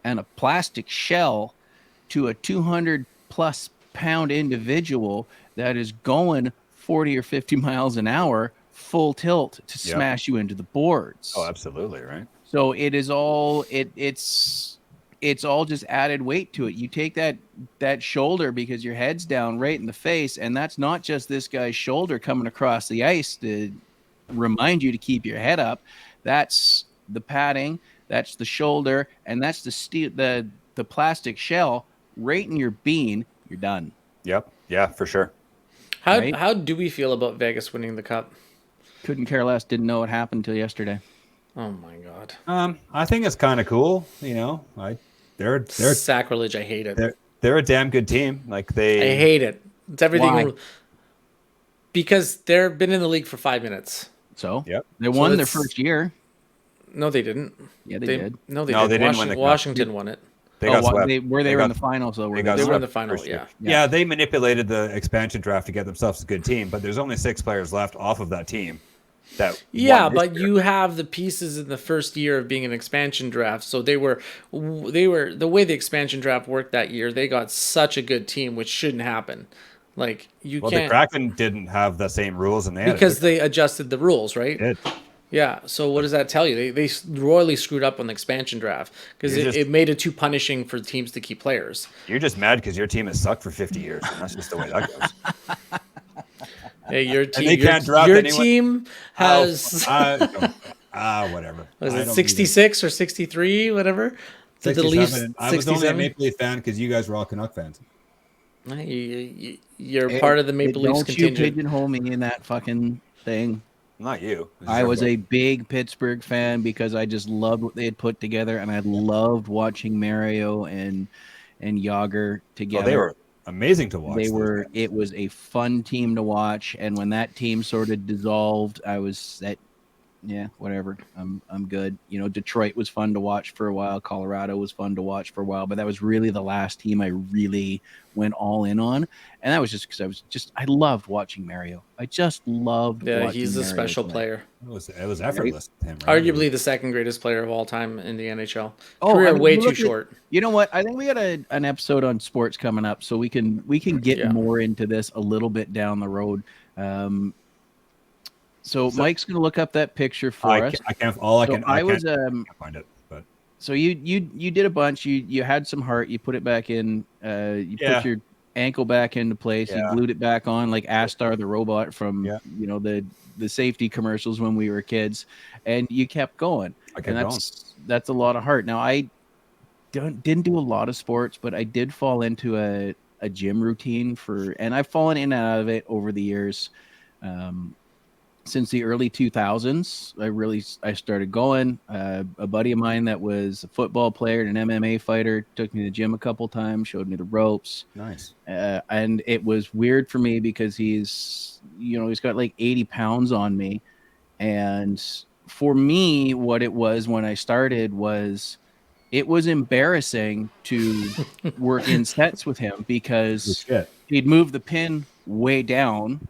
and a plastic shell to a 200 plus pound individual that is going 40 or 50 miles an hour full tilt to smash you into the boards. Oh, absolutely, right? So it is all it's all just added weight to it. You take that shoulder because your head's down right in the face, and that's not just this guy's shoulder coming across the ice to remind you to keep your head up. That's the padding, that's the shoulder, and that's the steel, the plastic shell right in your bean. You're done. Yep. Yeah, for sure. How do we feel about Vegas winning the cup? Couldn't care less. Didn't know it happened until yesterday. Oh my god. I think it's kind of cool. You know, they're sacrilege. I hate it. They're a damn good team. I hate it. It's everything. Why? Because they've been in the league for 5 minutes. So they won their first year. No, they didn't. Yeah, they did. No, they didn't. didn't. Win the cup. Washington won it. They got swept. They were in the finals though. They were in the final. Yeah, they manipulated the expansion draft to get themselves a good team, but there's only 6 players left off of that team. But you have the pieces in the first year of being an expansion draft. So they were the way the expansion draft worked that year. They got such a good team, which shouldn't happen. Like you can't. The Kraken didn't have the same rules, and they adjusted the rules, right? They did. Yeah. So what does that tell you? They royally screwed up on the expansion draft because it made it too punishing for teams to keep players. You're just mad because your team has sucked for 50 years. And that's just the way that goes. Hey, your team. They can't draft your anyone. Team has. Whatever. Was it 66 or 63? Whatever. 67. I was only a Maple Leaf fan because you guys were all Canuck fans. You're part of the Maple Leafs contingent. Don't you pigeonhole me in that fucking thing. Not you. I was a big Pittsburgh fan because I just loved what they had put together, and I loved watching Mario and Yager together. They were amazing to watch. It was a fun team to watch, and when that team sort of dissolved, I was at whatever. I'm good. You know, Detroit was fun to watch for a while. Colorado was fun to watch for a while, but that was really the last team I really went all in on, and that was just because I loved watching Mario. I just loved. Yeah, he's a Mario special play. player. It was effortless. Right? With him, right? Arguably the second greatest player of all time in the NHL. Oh, Career way too short. You know what? I think we got an episode on sports coming up, so we can get more into this a little bit down the road. So Mike's going to look up that picture for us. I can't find it. But so you did a bunch. You had some heart. You put it back in. Put your ankle back into place. You glued it back on like Astar the robot from the safety commercials when we were kids, and you kept going. That's a lot of heart. Now I didn't do a lot of sports, but I did fall into a gym routine and I've fallen in and out of it over the years. Since the early 2000s, I started going. A buddy of mine that was a football player and an MMA fighter took me to the gym a couple times, showed me the ropes. Nice. And it was weird for me because he's got like 80 pounds on me. And for me, what it was when I started was it was embarrassing to work in sets with him because he'd move the pin way down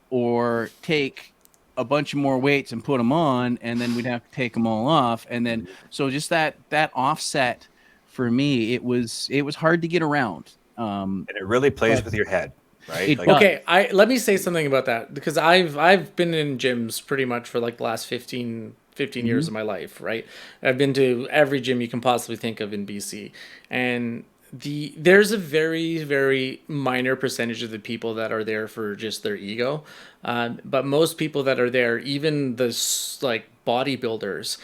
or take a bunch of more weights and put them on, and then we'd have to take them all off. And then, so just that offset for me, it was hard to get around. And it really plays with your head, right? Let me say something about that because I've been in gyms pretty much for like the last 15 years of my life, right? I've been to every gym you can possibly think of in BC. And there's a very, very minor percentage of the people that are there for just their ego, but most people that are there, even the like bodybuilders,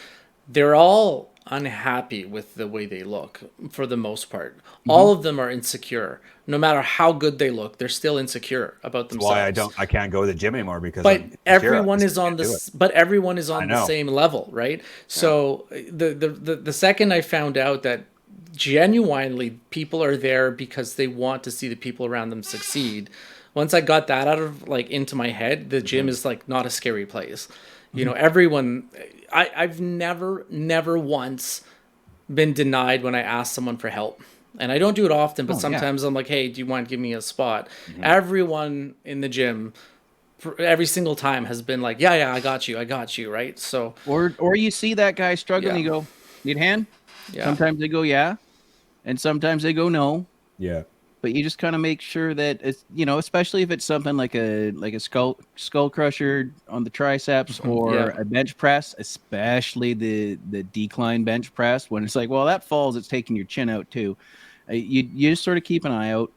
they're all unhappy with the way they look for the most part. Mm-hmm. All of them are insecure. No matter how good they look, they're still insecure about That's why themselves. I can't go to the gym anymore because But I'm insecure. I everyone just is on can't do it. this. But everyone is I on the know. same level, right? So the second I found out that genuinely people are there because they want to see the people around them succeed. Once I got that out of like into my head, the gym is like not a scary place. You know, everyone. I've never once been denied when I ask someone for help. And I don't do it often, but Oh, yeah. sometimes I'm like, hey, do you want to give me a spot? Everyone in the gym, every single time, has been like, yeah, I got you, right? So, Or you see that guy struggling, Yeah. you go, need a hand? yeah. Sometimes they go, yeah, and sometimes they go, no. Yeah. But you just kind of make sure that it's, especially if it's something like a skull crusher on the triceps or Yeah. a bench press, especially the decline bench press, when it's like, well, that falls, it's taking your chin out too. You just sort of keep an eye out.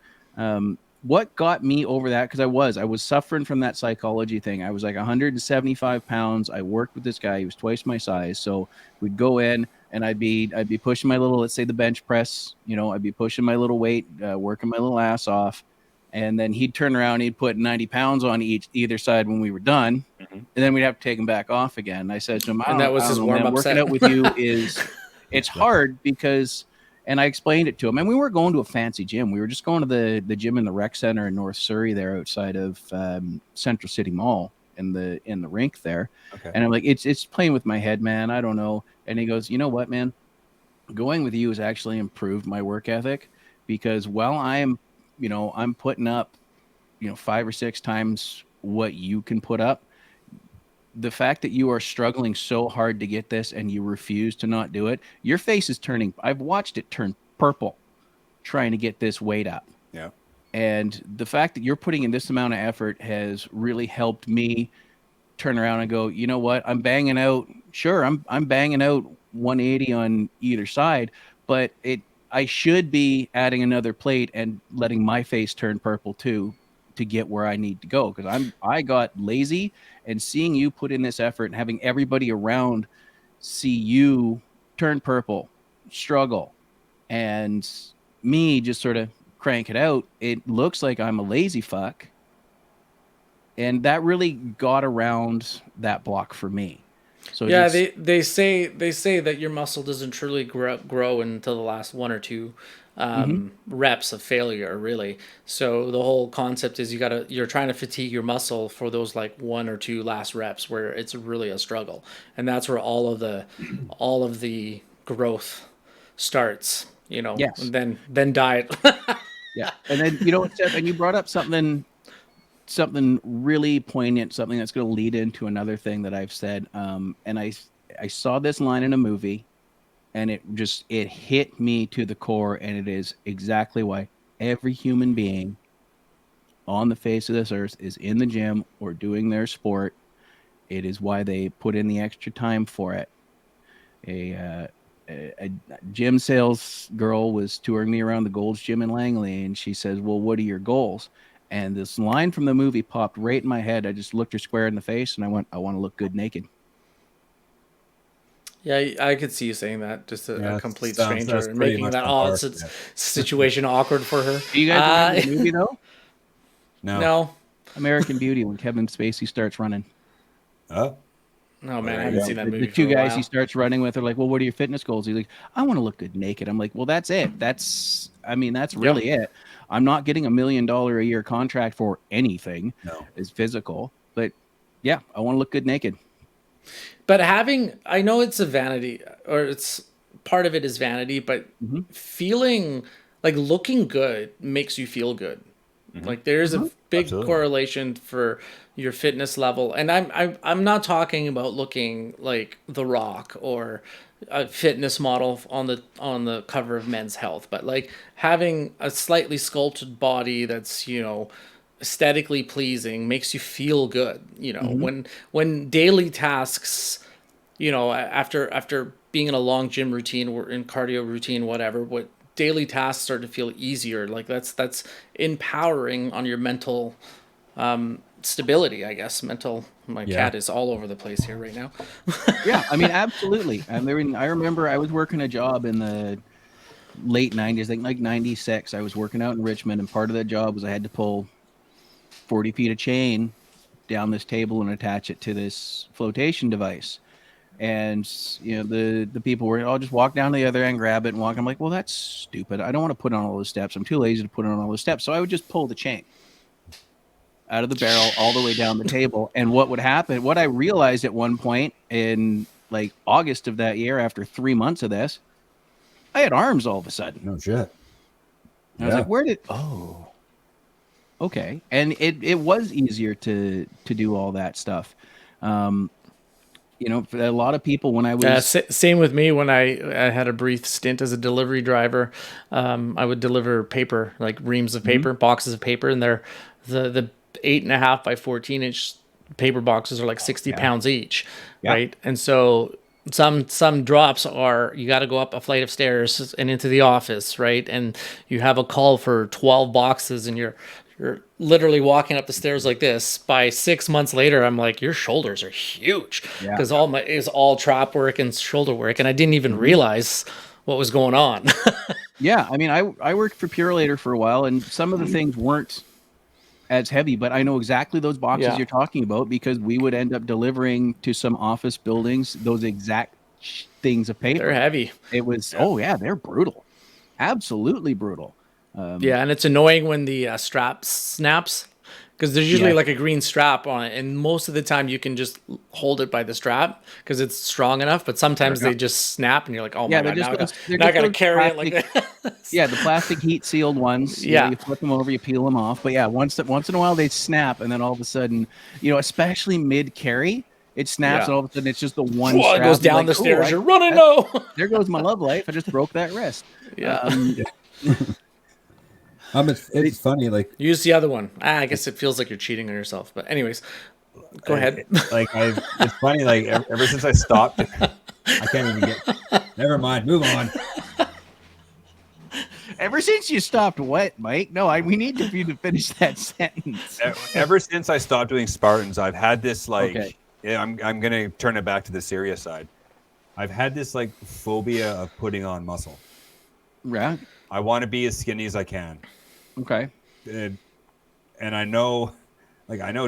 What got me over that, because I was suffering from that psychology thing. I was like 175 pounds. I worked with this guy. He was twice my size. So we'd go in and I'd be pushing my little, let's say the bench press, I'd be pushing my little weight, working my little ass off. And then he'd turn around, he'd put 90 pounds on either side when we were done. Mhm. And then we'd have to take him back off again. And I said to him, And that was I his don't know, man, warm-up working set. out with you it's hard because, and I explained it to him. And we weren't going to a fancy gym. We were just going to the gym in the rec center in North Surrey there outside of Central City Mall in the rink there. Okay. And I'm like, it's playing with my head, man. I don't know. And he goes, you know what, man? Going with you has actually improved my work ethic because while I'm putting up, 5 or 6 times what you can put up, the fact that you are struggling so hard to get this and you refuse to not do it, your face is turning. I've watched it turn purple trying to get this weight up. Yeah. And the fact that you're putting in this amount of effort has really helped me turn around and go, you know what? I'm banging out. Sure, I'm banging out 180 on either side, but I should be adding another plate and letting my face turn purple too to get where I need to go because I got lazy and seeing you put in this effort and having everybody around see you turn purple, struggle, and me just sort of crank it out. It looks like I'm a lazy fuck. And that really got around that block for me. So Yeah, it's they say that your muscle doesn't truly grow until the last one or two reps of failure, really. So the whole concept is you're trying to fatigue your muscle for those like one or two last reps where it's really a struggle, and that's where all of the growth starts. yes, And then diet. yeah. And then Steph, and you brought up something really poignant, something that's going to lead into another thing that I've said. And I saw this line in a movie, and it hit me to the core, and it is exactly why every human being on the face of this earth is in the gym or doing their sport. It is why they put in the extra time for it. A gym sales girl was touring me around the Gold's Gym in Langley, and she says, "Well, what are your goals?" And this line from the movie popped right in my head. I just looked her square in the face, and I went, "I want to look good naked." Yeah, I could see you saying that, just a Yeah, complete that's stranger and pretty making much that the odd bar. Yeah. situation awkward for her. Do you guys remember the movie though? No. No, American Beauty, when Kevin Spacey starts running. Oh, no, man, there I you haven't go. seen that The movie two for a guys he while. starts running with are like, "Well, what are your fitness goals?" He's like, "I want to look good naked." I'm like, "Well, that's it. That's really it. I'm not getting $1 million a year contract for anything. no. Is physical, but yeah, I want to look good naked." But I know it's a vanity, or it's part of it is vanity, but Mhm. feeling like looking good makes you feel good. Like there's a big Absolutely. correlation for your fitness level, and I'm not talking about looking like The Rock or a fitness model on the cover of Men's Health, but like having a slightly sculpted body that's aesthetically pleasing makes you feel good. When daily tasks, after being in a long gym routine or in cardio routine, whatever, what daily tasks start to feel easier. Like that's empowering on your mental stability, I guess. My Yeah. cat is all over the place here right now. Yeah, I mean, absolutely. I remember I was working a job in the late 90s, like 96. I was working out in Richmond, and part of that job was I had to pull 40 feet of chain down this table and attach it to this flotation device. And the people were, I'll just walk down to the other end, grab it, and walk. I'm like, well, that's stupid. I don't want to put on all those steps. I'm too lazy to put on all those steps. So I would just pull the chain out of the barrel all the way down the table. And what would happen, what I realized at one point in like August of that year, after 3 months of this, I had arms all of a sudden. No shit. I was like, okay. And it was easier to do all that stuff. For a lot of people, when I was Same with me. When I had a brief stint as a delivery driver, I would deliver paper, like reams of paper, boxes of paper, and they're the 8.5 by 14-inch paper boxes are like 60 pounds each, right? And so some drops are, you got to go up a flight of stairs and into the office, right? And you have a call for 12 boxes, and you're literally walking up the stairs like this. By 6 months later, I'm like, your shoulders are huge, because is all trap work and shoulder work, and I didn't even realize what was going on. Yeah, I mean, I worked for Purelator for a while, and some of the things weren't as heavy, but I know exactly those boxes you're talking about, because we would end up delivering to some office buildings those exact things of paper. They're heavy. It was, they're brutal. Absolutely brutal. And it's annoying when the strap snaps, because there's usually like a green strap on it, and most of the time you can just hold it by the strap because it's strong enough, but sometimes they just snap and you're like, oh my God, now I gotta carry it like that. Yeah, the plastic heat sealed ones. You flip them over, you peel them off. But yeah, once in a while they snap, and then all of a sudden, especially mid carry, it snaps, and all of a sudden it's just the one strap. It goes down the stairs. You're running low. There goes my love life. I just broke that wrist. It's funny, like, use the other one. I guess it feels like you're cheating on yourself, but anyways, go ahead. It's funny, like ever since I stopped, I can't even get. Never mind, move on. Ever since you stopped what, Mike? No, we need you to finish that sentence. Ever since I stopped doing Spartans, I've had this like. Okay. I'm gonna turn it back to the serious side. I've had this like phobia of putting on muscle. Yeah. I want to be as skinny as I can. Okay. And I know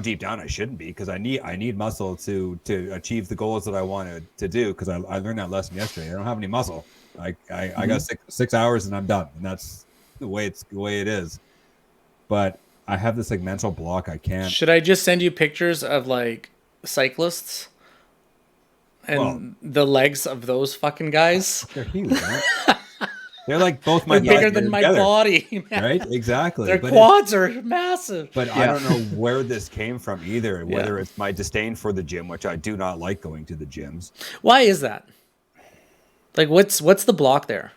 deep down I shouldn't be, because I need muscle to achieve the goals that I wanted to do, because I learned that lesson yesterday. I don't have any muscle. I got 6 hours and I'm done, and that's the way it is. But I have this like mental block. I can't. Should I just send you pictures of like cyclists and the legs of those fucking guys? They're huge, right? They're like both my They're bigger than my body, man. Right? Exactly. Their quads are massive. But I don't know where this came from either. Whether it's my disdain for the gym, which I do not like going to the gyms. Why is that? Like, what's the block there?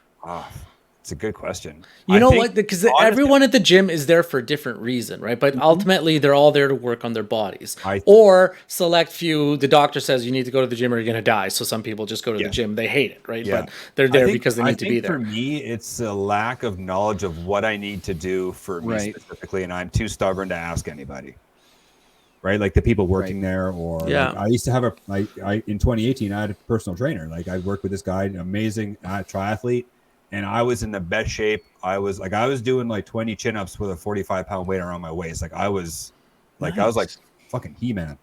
It's a good question. You know what? Because everyone at the gym is there for a different reason, right? But ultimately, they're all there to work on their bodies. Or select few, the doctor says you need to go to the gym or you're going to die. So some people just go to the gym. They hate it, right? Yeah. But they're there because they need to be there. For me, it's a lack of knowledge of what I need to do for me specifically, and I'm too stubborn to ask anybody. Right, like the people working there, or Yeah. like, I used to have in 2018 I had a personal trainer. Like, I worked with this guy, an amazing triathlete, and I was in the best shape. I was doing like 20 chin-ups with a 45-pound weight around my waist. Like I was like fucking He-Man.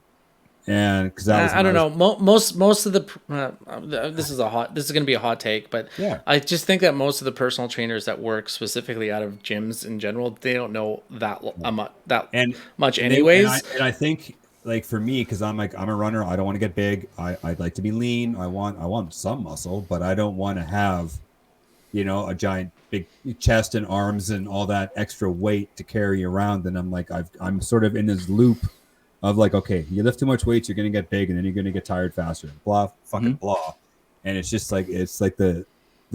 And because I don't know, most of the this is going to be a hot take, but I just think that most of the personal trainers that work specifically out of gyms in general, they don't know that much anyways. And I think, like, for me, because I'm a runner, I don't want to get big. I'd like to be lean. I want some muscle, but I don't want to have, a giant big chest and arms and all that extra weight to carry around. And I'm like, I'm sort of in this loop of like, okay, you lift too much weight, you're going to get big, and then you're going to get tired faster. Blah, fucking blah. And it's just like, the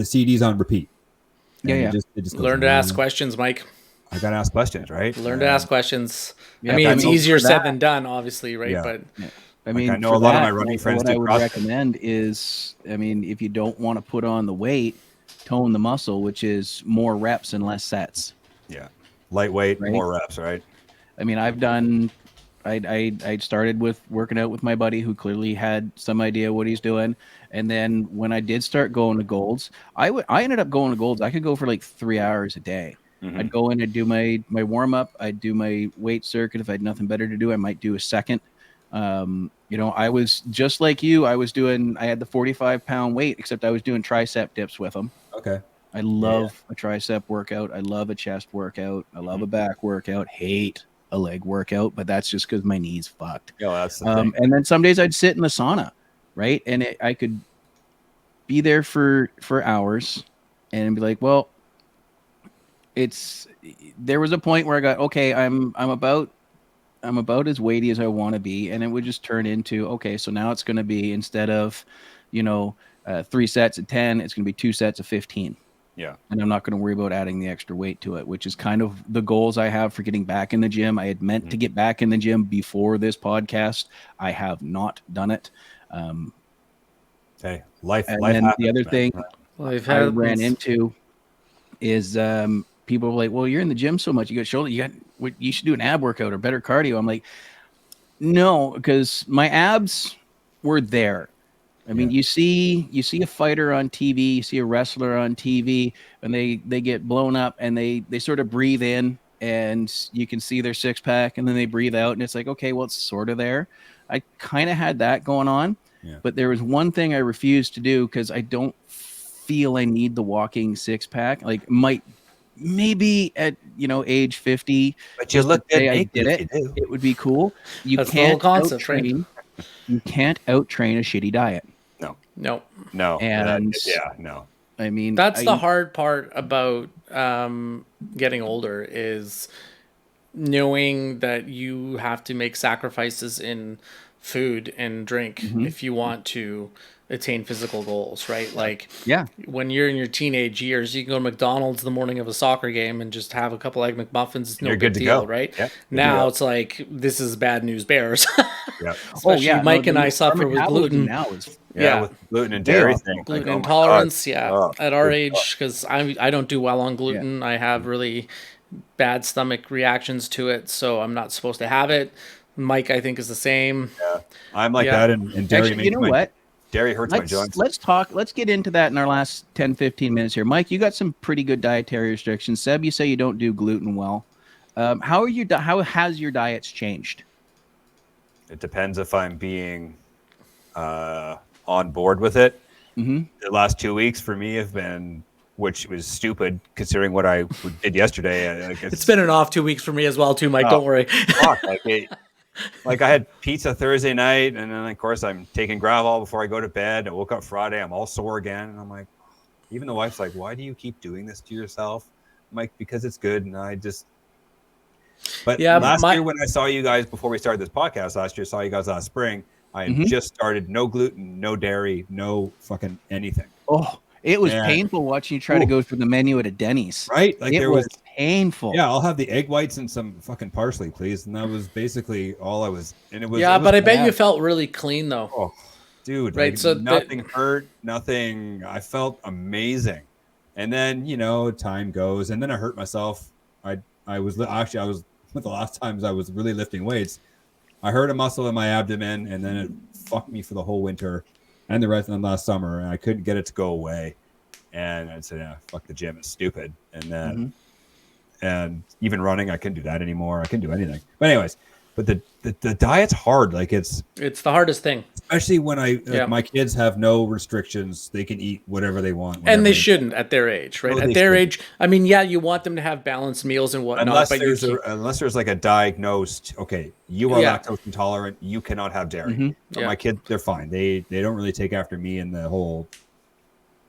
CD's on repeat. And it just goes Learn to ask questions, Mike. I got to ask questions, right? Learn to ask questions. Yeah, I mean, it's easier said than done, obviously, right? Yeah. But I mean, I know a lot of my running friends what do I would CrossFit. recommend is, if you don't want to put on the weight, tone the muscle, which is more reps and less sets. Yeah. Lightweight, Right. more reps, right? I mean, I started with working out with my buddy who clearly had some idea what he's doing. And then when I did start going to golds, I ended up going to golds. I could go for like 3 hours a day. Mhm. I'd go in and do my warm up. I'd do my weight circuit. If I had nothing better to do, I might do a second. I was just like you. I had the 45-pound weight, except I was doing tricep dips with them. Okay. I love a tricep workout. I love a chest workout. I love a back workout. Hate a leg workout, but that's just because my knees fucked. Yeah, that's the thing. And then some days I'd sit in the sauna, right? And I could be there for hours and be like, well, there was a point where I got, okay, I'm about as weighty as I want to be. And it would just turn into, okay, so now it's going to be, instead of, 3 sets of 10, it's going to be 2 sets of 15. Yeah. And I'm not going to worry about adding the extra weight to it, which is kind of the goals I have for getting back in the gym. I had meant to get back in the gym before this podcast. I have not done it. Hey, life And life then happens, the other man. thing Life I ran happens. into is people were like, well, you're in the gym so much. You should do an ab workout or better cardio. I'm like, no, because my abs were there. I mean, you see a fighter on TV, you see a wrestler on TV, and they get blown up and they sort of breathe in and you can see their six pack, and then they breathe out and it's like, okay, well, it's sort of there. I kind of had that going on, but there was one thing I refused to do because I don't feel I need the walking six pack. Like, maybe at age 50, But you look good I naked did if it. you do. It would be cool. That's the whole concept, right? You can't out-train a shitty diet. No. No. And no. I mean, That's the hard part about getting older, is knowing that you have to make sacrifices in food and drink if you want to attain physical goals, right? Like, when you're in your teenage years, you can go to McDonald's the morning of a soccer game and just have a couple egg McMuffins. It's no You're big good to deal, go. right? Yeah, now it's like, this is bad news bears. Yeah. Especially Mike and I suffer with gluten. Now is with gluten and dairy thing. Gluten Like, oh my intolerance, God. at our age, because I don't do well on gluten. I have really bad stomach reactions to it, so I'm not supposed to have it. Mike, I think, is the same. Yeah. I'm like that, and dairy actually, makes what? Dairy hurts my joints. Let's get into that in our last 10, 15 minutes here. Mike, you got some pretty good dietary restrictions. Seb, you say you don't do gluten well. How has your diets changed? It depends if I'm being on board with it. The last 2 weeks for me have been, which was stupid considering what I did yesterday. It's been an off 2 weeks for me as well, too, Mike. Don't worry. Fuck, like I had pizza Thursday night, and then of course I'm taking Gravol before I go to bed. I woke up Friday, I'm all sore again, and I'm like, even the wife's like, "Why do you keep doing this to yourself?" I'm like, because it's good, and I just. But last year when I saw you guys before we started this podcast saw you guys last spring. I had just started no gluten, no dairy, no fucking anything. Oh, it was painful watching you try to go through the menu at a Denny's. Right? Like it was painful. Yeah, I'll have the egg whites and some fucking parsley, please. And that was basically all I was. And it was. Yeah, but I bet you felt really clean though. Oh, dude, right? Like, So nothing hurt, nothing. I felt amazing. And then time goes, and then I hurt myself. I was the last times I was really lifting weights. I hurt a muscle in my abdomen, and then it fucked me for the whole winter and the rest of the last summer, and I couldn't get it to go away. And I said, "Yeah, fuck the gym, it's stupid." And then, and even running, I couldn't do that anymore. I couldn't do anything. But anyways, but the diet's hard. Like it's the hardest thing, especially when my kids have no restrictions. They can eat whatever they want, and they shouldn't at their age, right? At their age, I mean, you want them to have balanced meals and whatnot. Unless there's like a diagnosed, okay, you are lactose intolerant, you cannot have dairy. But my kids, they're fine. They don't really take after me in the whole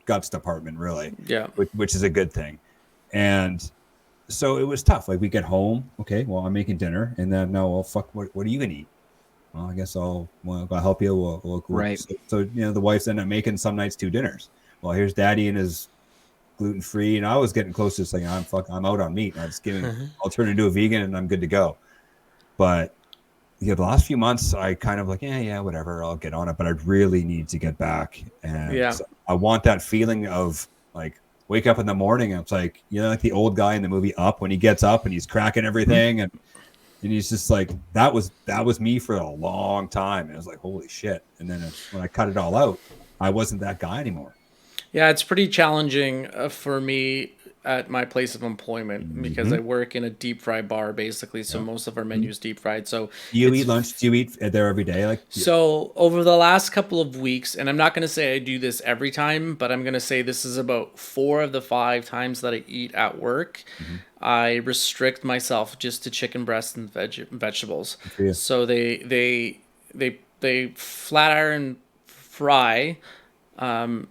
guts department, really. Yeah, which is a good thing. And so it was tough. Like we get home, okay, well, I'm making dinner, and then fuck, what are you gonna eat? Well, I guess I'll help you. We'll right. So the wife's ended up making some nights 2 dinners. Well, here's Daddy and his gluten free, and I was getting close to saying I'm out on meat. I was giving I'll turn into a vegan and I'm good to go. But the last few months I kind of like whatever, I'll get on it. But I really need to get back, and so I want that feeling of like wake up in the morning and it's like, you know, like the old guy in the movie Up when he gets up and he's cracking everything and he's just like, that was me for a long time. And I was like, holy shit. And then when I cut it all out, I wasn't that guy anymore. Yeah, it's pretty challenging for me at my place of employment because I work in a deep fry bar basically. So most of our menus deep fried. So Do you eat lunch? Do you eat there every day? Like, so over the last couple of weeks, and I'm not going to say I do this every time, but I'm going to say this is about 4 of the 5 times that I eat at work. I restrict myself just to chicken breast and vegetables. Yeah. So they flat iron fry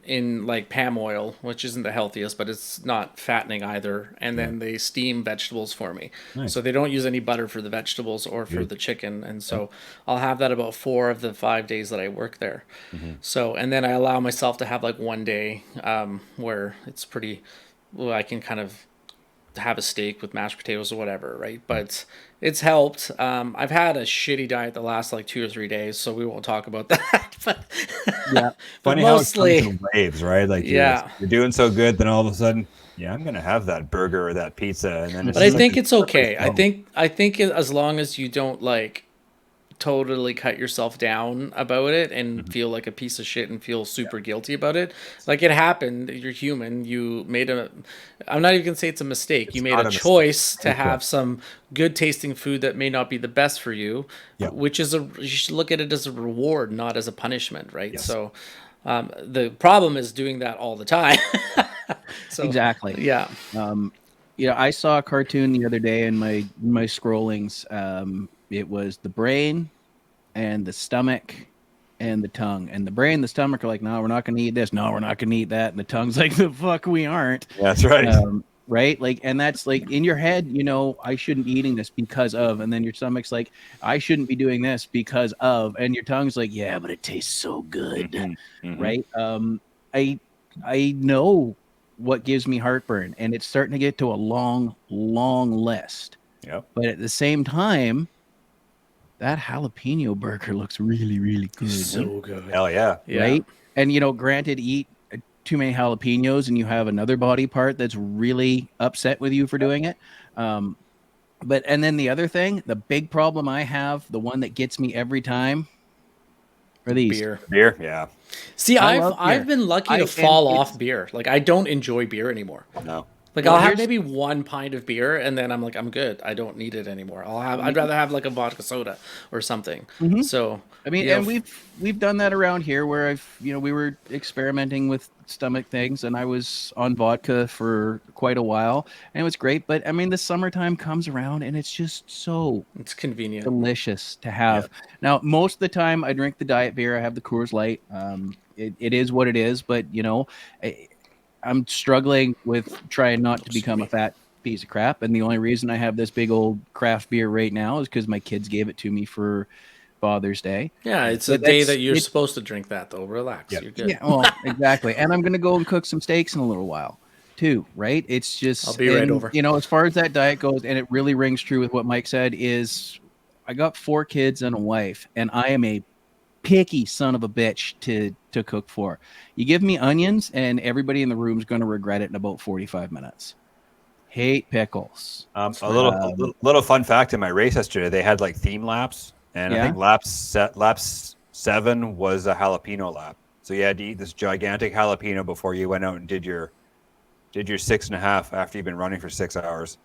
in like palm oil, which isn't the healthiest, but it's not fattening either. And then they steam vegetables for me. Nice. So they don't use any butter for the vegetables or for the chicken. And so I'll have that about 4 of the 5 days that I work there. So, and then I allow myself to have like one day where it's pretty, well, I can kind of have a steak with mashed potatoes or whatever, right? But it's helped. I've had a shitty diet the last like 2 or 3 days, so we won't talk about that. But yeah, but funny mostly, how it comes in waves, right? Like you're doing so good, then all of a sudden, I'm gonna have that burger or that pizza, and then. But I think it's okay. I think as long as you don't like totally cut yourself down about it and feel like a piece of shit and feel super guilty about it. Like it happened. You're human. You made I'm not even gonna say it's a mistake. You made a choice to have some good tasting food that may not be the best for you, which is you should look at it as a reward, not as a punishment, right? Yes. So the problem is doing that all the time. So, exactly. Yeah. I saw a cartoon the other day in my scrollings. It was the brain and the stomach and the tongue. And the brain and the stomach are like, no, we're not going to eat this. No, we're not going to eat that. And the tongue's like, the fuck we aren't. That's right. Right? Like, and that's like in your head, I shouldn't be eating this because of. And then your stomach's like, I shouldn't be doing this because of. And your tongue's like, yeah, but it tastes so good. Right? I know what gives me heartburn, and it's starting to get to a long list. Yep. But at the same time, that jalapeno burger looks really, really good. So good. Hell yeah. Right? And granted, eat too many jalapenos and you have another body part that's really upset with you for doing it. And then the other thing, the big problem I have, the one that gets me every time, are these. Beer, yeah. See, I've been lucky to fall off beer. Like I don't enjoy beer anymore. No. Like I'll have maybe 1 pint of beer and then I'm like, I'm good. I don't need it anymore. I'd rather have like a vodka soda or something. So I mean, and we've done that around here where we were experimenting with stomach things, and I was on vodka for quite a while, and it was great. But I mean, the summertime comes around, and it's just it's convenient, delicious to have. Yeah. Now, most of the time, I drink the diet beer. I have the Coors Light. It is what it is, but I'm struggling with trying not to become a fat piece of crap. And the only reason I have this big old craft beer right now is because my kids gave it to me for Father's Day. Yeah, it's a day that you're supposed to drink that, though. Relax. You're good. Yeah, well, exactly. And I'm going to go and cook some steaks in a little while, too, right? It's just... I'll be right over. As far as that diet goes, and it really rings true with what Mike said, is I got 4 kids and a wife, and I am a picky son of a bitch to cook for. You give me onions and everybody in the room is going to regret it in about 45 minutes. Hate pickles. A little fun fact in my race yesterday, they had like theme laps, and I think lap 7 was a jalapeno lap. So you had to eat this gigantic jalapeno before you went out and did your 6.5 after you've been running for 6 hours.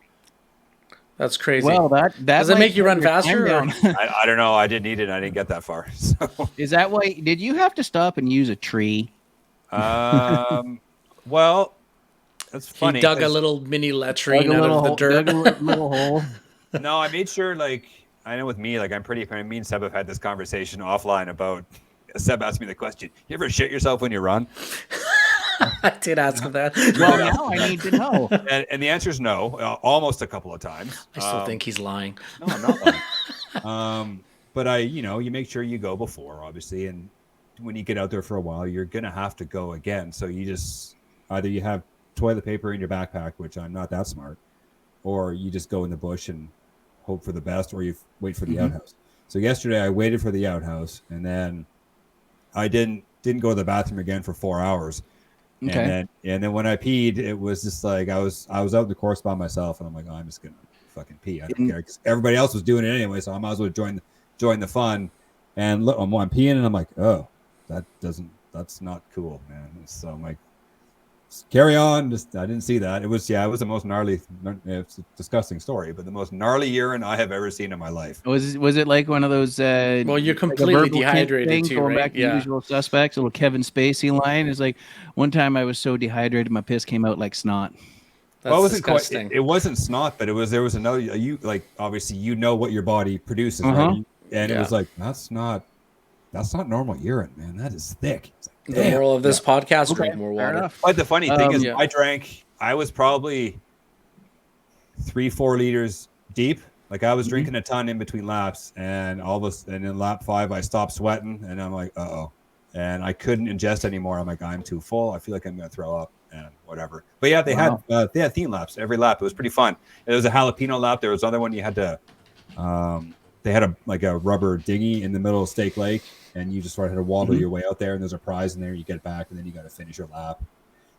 That's crazy. Well, that does it make you run faster? I don't know. I didn't eat it. I didn't get that far. So. Is that why? Did you have to stop and use a tree? Well, that's funny. He dug a little mini latrine out of the dirt. Dug a little hole. No, I made sure. Like I know with me, like me and Seb have had this conversation offline about. Seb asked me the question: "You ever shit yourself when you run?" I did ask him that. Well, now I need to know. And the answer is no, almost a couple of times. I still think he's lying. No, I'm not lying. But you make sure you go before, obviously, and when you get out there for a while, you're gonna have to go again. So you just either you have toilet paper in your backpack, which I'm not that smart, or you just go in the bush and hope for the best, or you wait for the outhouse. So yesterday I waited for the outhouse, and then I didn't go to the bathroom again for 4 hours. Okay. And then when I peed, it was just like I was out in the course by myself, and I'm like, oh, I'm just gonna fucking pee. I don't In- care because everybody else was doing it anyway, so I might as well join the fun. And look, I'm peeing, and I'm like, oh, that's not cool, man. So I'm like, carry on. Just I didn't see that. It was the most gnarly. It's a disgusting story, but the most gnarly urine I have ever seen in my life. was it like one of those Well, you're like a completely verbal hint dehydrated thing too, going right? back to Yeah. Usual Suspects, a little Kevin Spacey line? Is like one time I was so dehydrated my piss came out like snot. That's Well, it wasn't disgusting. it wasn't snot, but there was another. You like obviously you know what your body produces, Uh-huh. right? And it Yeah. was like that's not normal urine, man. That is thick. It's like, The damn. moral of this podcast: Okay, drink more fair water. enough. But the funny thing is, Yeah. I was probably 3-4 liters deep. Like I was drinking a ton in between laps, and and in lap 5, I stopped sweating, and I'm like, oh, and I couldn't ingest anymore. I'm like, I'm too full. I feel like I'm gonna throw up and whatever. But yeah, they Wow. had theme laps every lap. It was pretty fun. There was a jalapeno lap. There was another one you had to. They had a rubber dinghy in the middle of Stake Lake, and you just sort of had to waddle your way out there, and there's a prize in there. You get back, and then you got to finish your lap,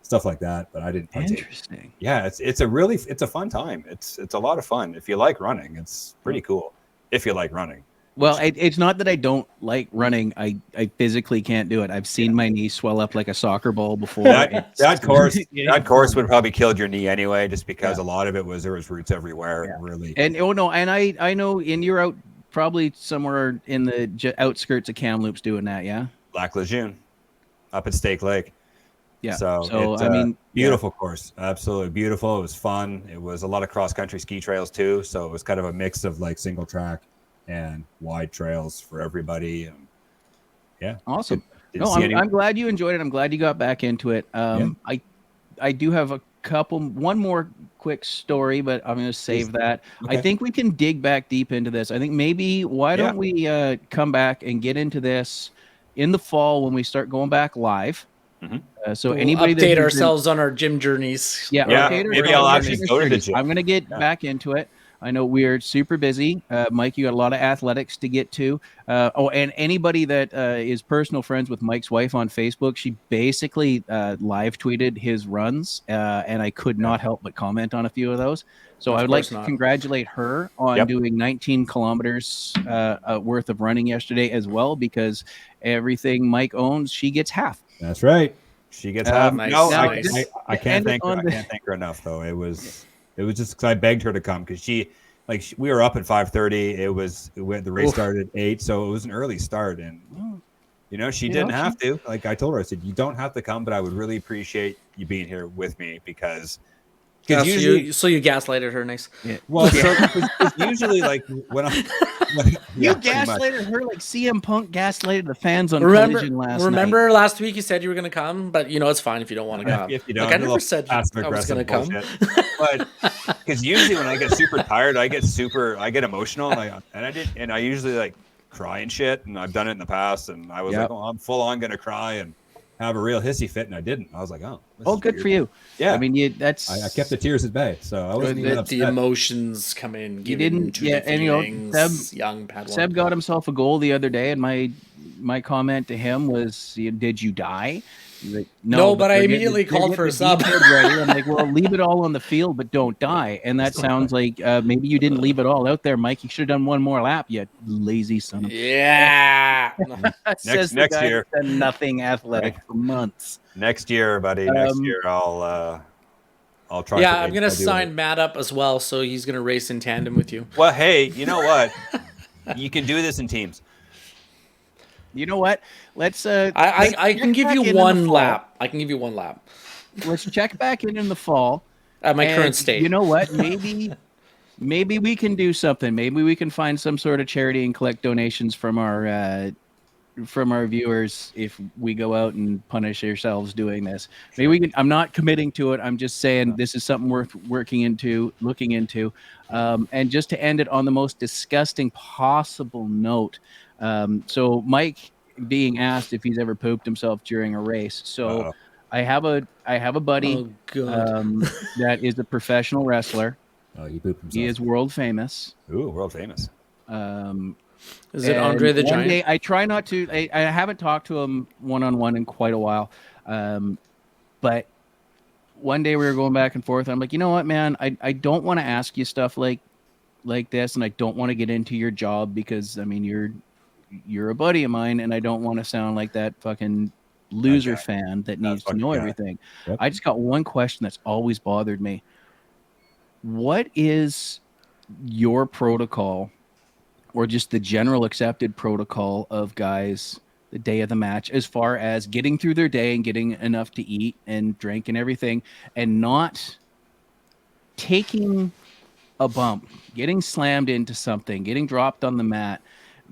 stuff like that. But I didn't partake. Interesting. Yeah, it's a fun time. It's a lot of fun if you like running. It's pretty cool if you like running. Well, it's not that I don't like running. I physically can't do it. I've seen my knee swell up like a soccer ball before. That course It ain't would fun. probably killed your knee anyway, just because a lot of it was there was roots everywhere. Yeah. Really, And oh no, and I know, and you're out probably somewhere in the outskirts of Kamloops doing that, yeah. Lac Lejeune, up at Stake Lake. Yeah. So it's I mean, beautiful course, absolutely beautiful. It was fun. It was a lot of cross country ski trails too. So it was kind of a mix of like single track and wide trails for everybody. And yeah, awesome. didn't No, see any- I'm glad you enjoyed it. I'm glad you got back into it. I do have one more quick story, but I'm going to save that. Okay. I think we can dig back deep into this. I think maybe why don't we come back and get into this in the fall when we start going back live. So We'll anybody that update has ourselves on our gym journeys. Yeah, Yeah, maybe I'll actually go to the gym. I'm going to get back into it. I know we're super busy. Mike, you got a lot of athletics to get to. And anybody that is personal friends with Mike's wife on Facebook, she basically live tweeted his runs, and I could not help but comment on a few of those. So I would like to congratulate her on doing 19 kilometers worth of running yesterday as well, because everything Mike owns, she gets half. That's right. She gets half. Nice, No, nice. I can't thank her. I can't thank her enough though. It was just because I begged her to come because we were up at 5:30. The race started at 8, so it was an early start, and she didn't have to. Like I told her, I said, you don't have to come, but I would really appreciate you being here with me because usually you gaslighted her. Nice. Yeah. Well, so it's usually like when I you gaslighted her like CM Punk gaslighted the fans on Collision last night. Remember last week you said you were going to come, but it's fine if you don't want to come. If you don't, I never said I was going to come. But because usually when I get super tired, I get emotional, and I usually like cry and shit, and I've done it in the past, and I was like, oh, I'm full on going to cry and have a real hissy fit, and I didn't. I was like, oh, good weird. For you. Yeah, I mean, that's I kept the tears at bay, so I wasn't even upset. The emotions come in. You didn't, and young Padawan. Seb got himself a goal the other day, and my comment to him was, "Did you die?" Like, no, but I immediately called for a sub. Ready. I'm like, well, leave it all on the field, but don't die. And that sounds like maybe you didn't leave it all out there, Mike. You should have done one more lap, you lazy son of. Yeah. next year, done nothing athletic for months. Next year, buddy. Next year, I'll try. Yeah, I'm gonna sign Matt up as well, so he's gonna race in tandem with you. Well, hey, you know what? You can do this in teams. You know what? Let's. I can give you one lap. I can give you one lap. Let's check back in the fall. At my current state. You know what? Maybe we can do something. Maybe we can find some sort of charity and collect donations from our viewers if we go out and punish ourselves doing this. Maybe we can. I'm not committing to it. I'm just saying this is something worth looking into. And just to end it on the most disgusting possible note. So Mike being asked if he's ever pooped himself during a race. So I have a buddy that is a professional wrestler. Oh, he pooped himself. He is world famous. Ooh, world famous. Is it Andre the Giant? Day, I try not to. I haven't talked to him one-on-one in quite a while. But one day we were going back and forth. And I'm like, you know what, man, I don't want to ask you stuff like this, and I don't want to get into your job because I mean you're a buddy of mine, and I don't want to sound like that fucking loser guy. fan that needs to fucking know guy. everything. Yep. I just got one question that's always bothered me. What is your protocol, or just the general accepted protocol of guys the day of the match, as far as getting through their day and getting enough to eat and drink and everything, and not taking a bump, getting slammed into something, getting dropped on the mat,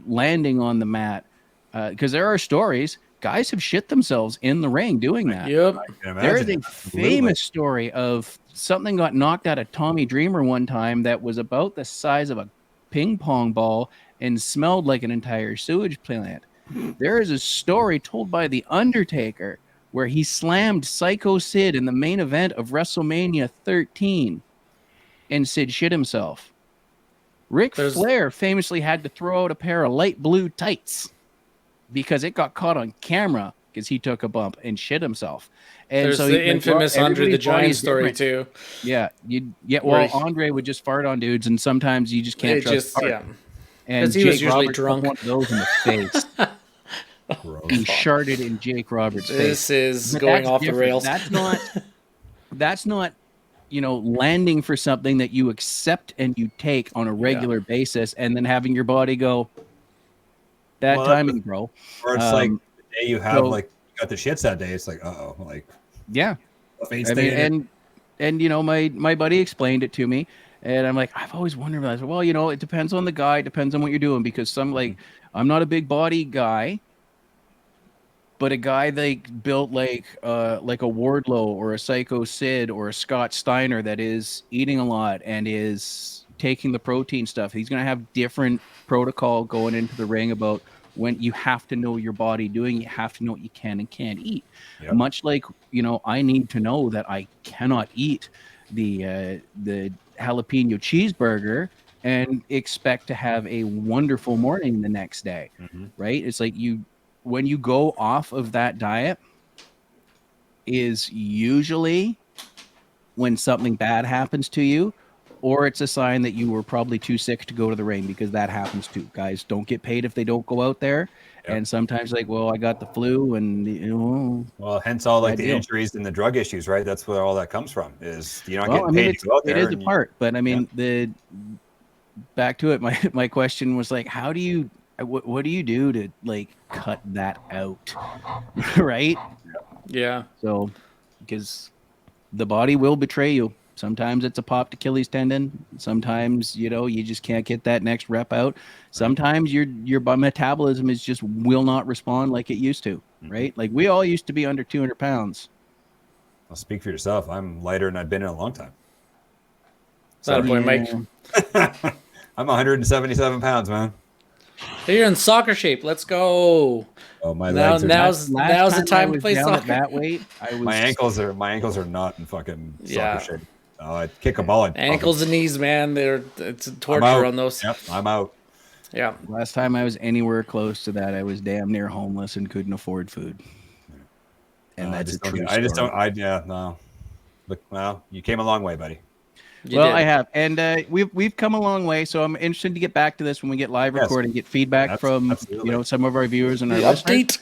landing on the mat? Because there are stories, guys have shit themselves in the ring doing that. Yep. I can There is imagine a it. Absolutely. famous story of something got knocked out of Tommy Dreamer one time that was about the size of a ping pong ball and smelled like an entire sewage plant. There is a story told by The Undertaker where he slammed Psycho Sid in the main event of WrestleMania 13 and Sid shit himself. Ric Flair famously had to throw out a pair of light blue tights because it got caught on camera because he took a bump and shit himself. And There's so the infamous Andre the Giant story different. too. Yeah, well, Where Andre would just fart on dudes, and sometimes you just can't It trust just fart. yeah. And 'Cause he was Jake usually Roberts drunk. took one of those in the face. Gross. He sharted in Jake Roberts' face. This is But going that's off the different. rails. That's not, landing for something that you accept and you take on a regular basis, and then having your body go, that Well, timing, bro. Or it's like Um, the day you have so- like you got the shits that day. It's like, like Yeah. fate I mean, stayed in. and my buddy explained it to me, and I'm like, I've always wondered about this. Well, it depends on the guy, it depends on what you're doing, because I'm not a big body guy, but a guy built like a Wardlow or a Psycho Sid or a Scott Steiner that is eating a lot and is taking the protein stuff, he's going to have different protocol going into the ring about when you have to know your body doing, you have to know what you can and can't eat. Yep. Much like, I need to know that I cannot eat the jalapeno cheeseburger and expect to have a wonderful morning the next day. Right? It's like when you go off of that diet is usually when something bad happens to you, or it's a sign that you were probably too sick to go to the ring, because that happens too. Guys don't get paid if they don't go out there. Yep. And sometimes I got the flu and, well, hence all like the deal. injuries and the drug issues, right? That's where all that comes from, is you're not getting paid to go out there. It is a part, but I mean, back to it, my question was like, what do you do to like cut that out? Right? Yeah. So, because the body will betray you. Sometimes it's a popped Achilles tendon. Sometimes, you just can't get that next rep out. Sometimes your metabolism will not respond like it used to, right? Like we all used to be under 200 pounds. I'll speak for yourself. I'm lighter than I've been in a long time. So, boy, Mike. I'm 177 pounds, man. You're in soccer shape. Let's go. Oh, my Now's legs are the time to play soccer. That weight, my ankles are not in fucking Yeah. soccer shape. I kick a ball. Ankles and knees, man. It's a torture on those. Yep, I'm out. Yeah. Last time I was anywhere close to that, I was damn near homeless and couldn't afford food. And that's a true story. No. Look, well, you came a long way, buddy. You did. I have, and we've come a long way. So I'm interested to get back to this when we get live recording, get feedback from absolutely. Some of our viewers and our listeners.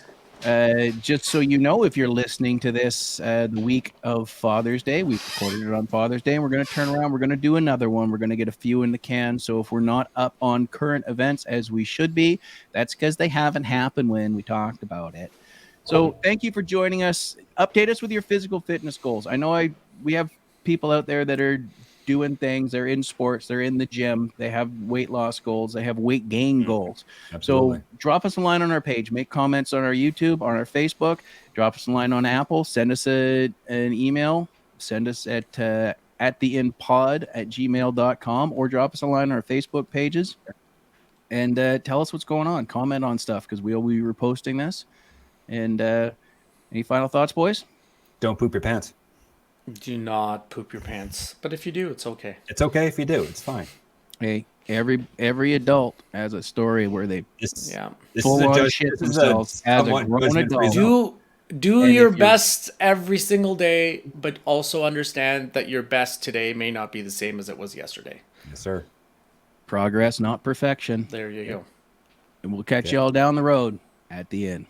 Just so you know, if you're listening to this the week of Father's Day, we recorded it on Father's Day, and we're going to turn around. We're going to do another one. We're going to get a few in the can. So if we're not up on current events as we should be, that's because they haven't happened when we talked about it. So thank you for joining us. Update us with your physical fitness goals. I know we have people out there that are doing things. They're in sports. They're in the gym. They have weight loss goals. They have weight gain goals. Absolutely. So drop us a line on our page. Make comments on our YouTube, on our Facebook. Drop us a line on Apple. Send us an email. Send us at theinpod@gmail.com, or drop us a line on our Facebook pages and tell us what's going on. Comment on stuff, because we'll be reposting this. And any final thoughts, boys? Don't poop your pants. Do not poop your pants. But if you do, it's okay. It's okay if you do. It's fine. Hey, every adult has a story where they This full is a on judge- shit this is themselves as a somewhat grown judgment-free adult. zone. Do And your if you're best every single day, but also understand that your best today may not be the same as it was yesterday. Yes, sir. progress, not perfection. There you go. And we'll catch Okay. you all down the road at the end.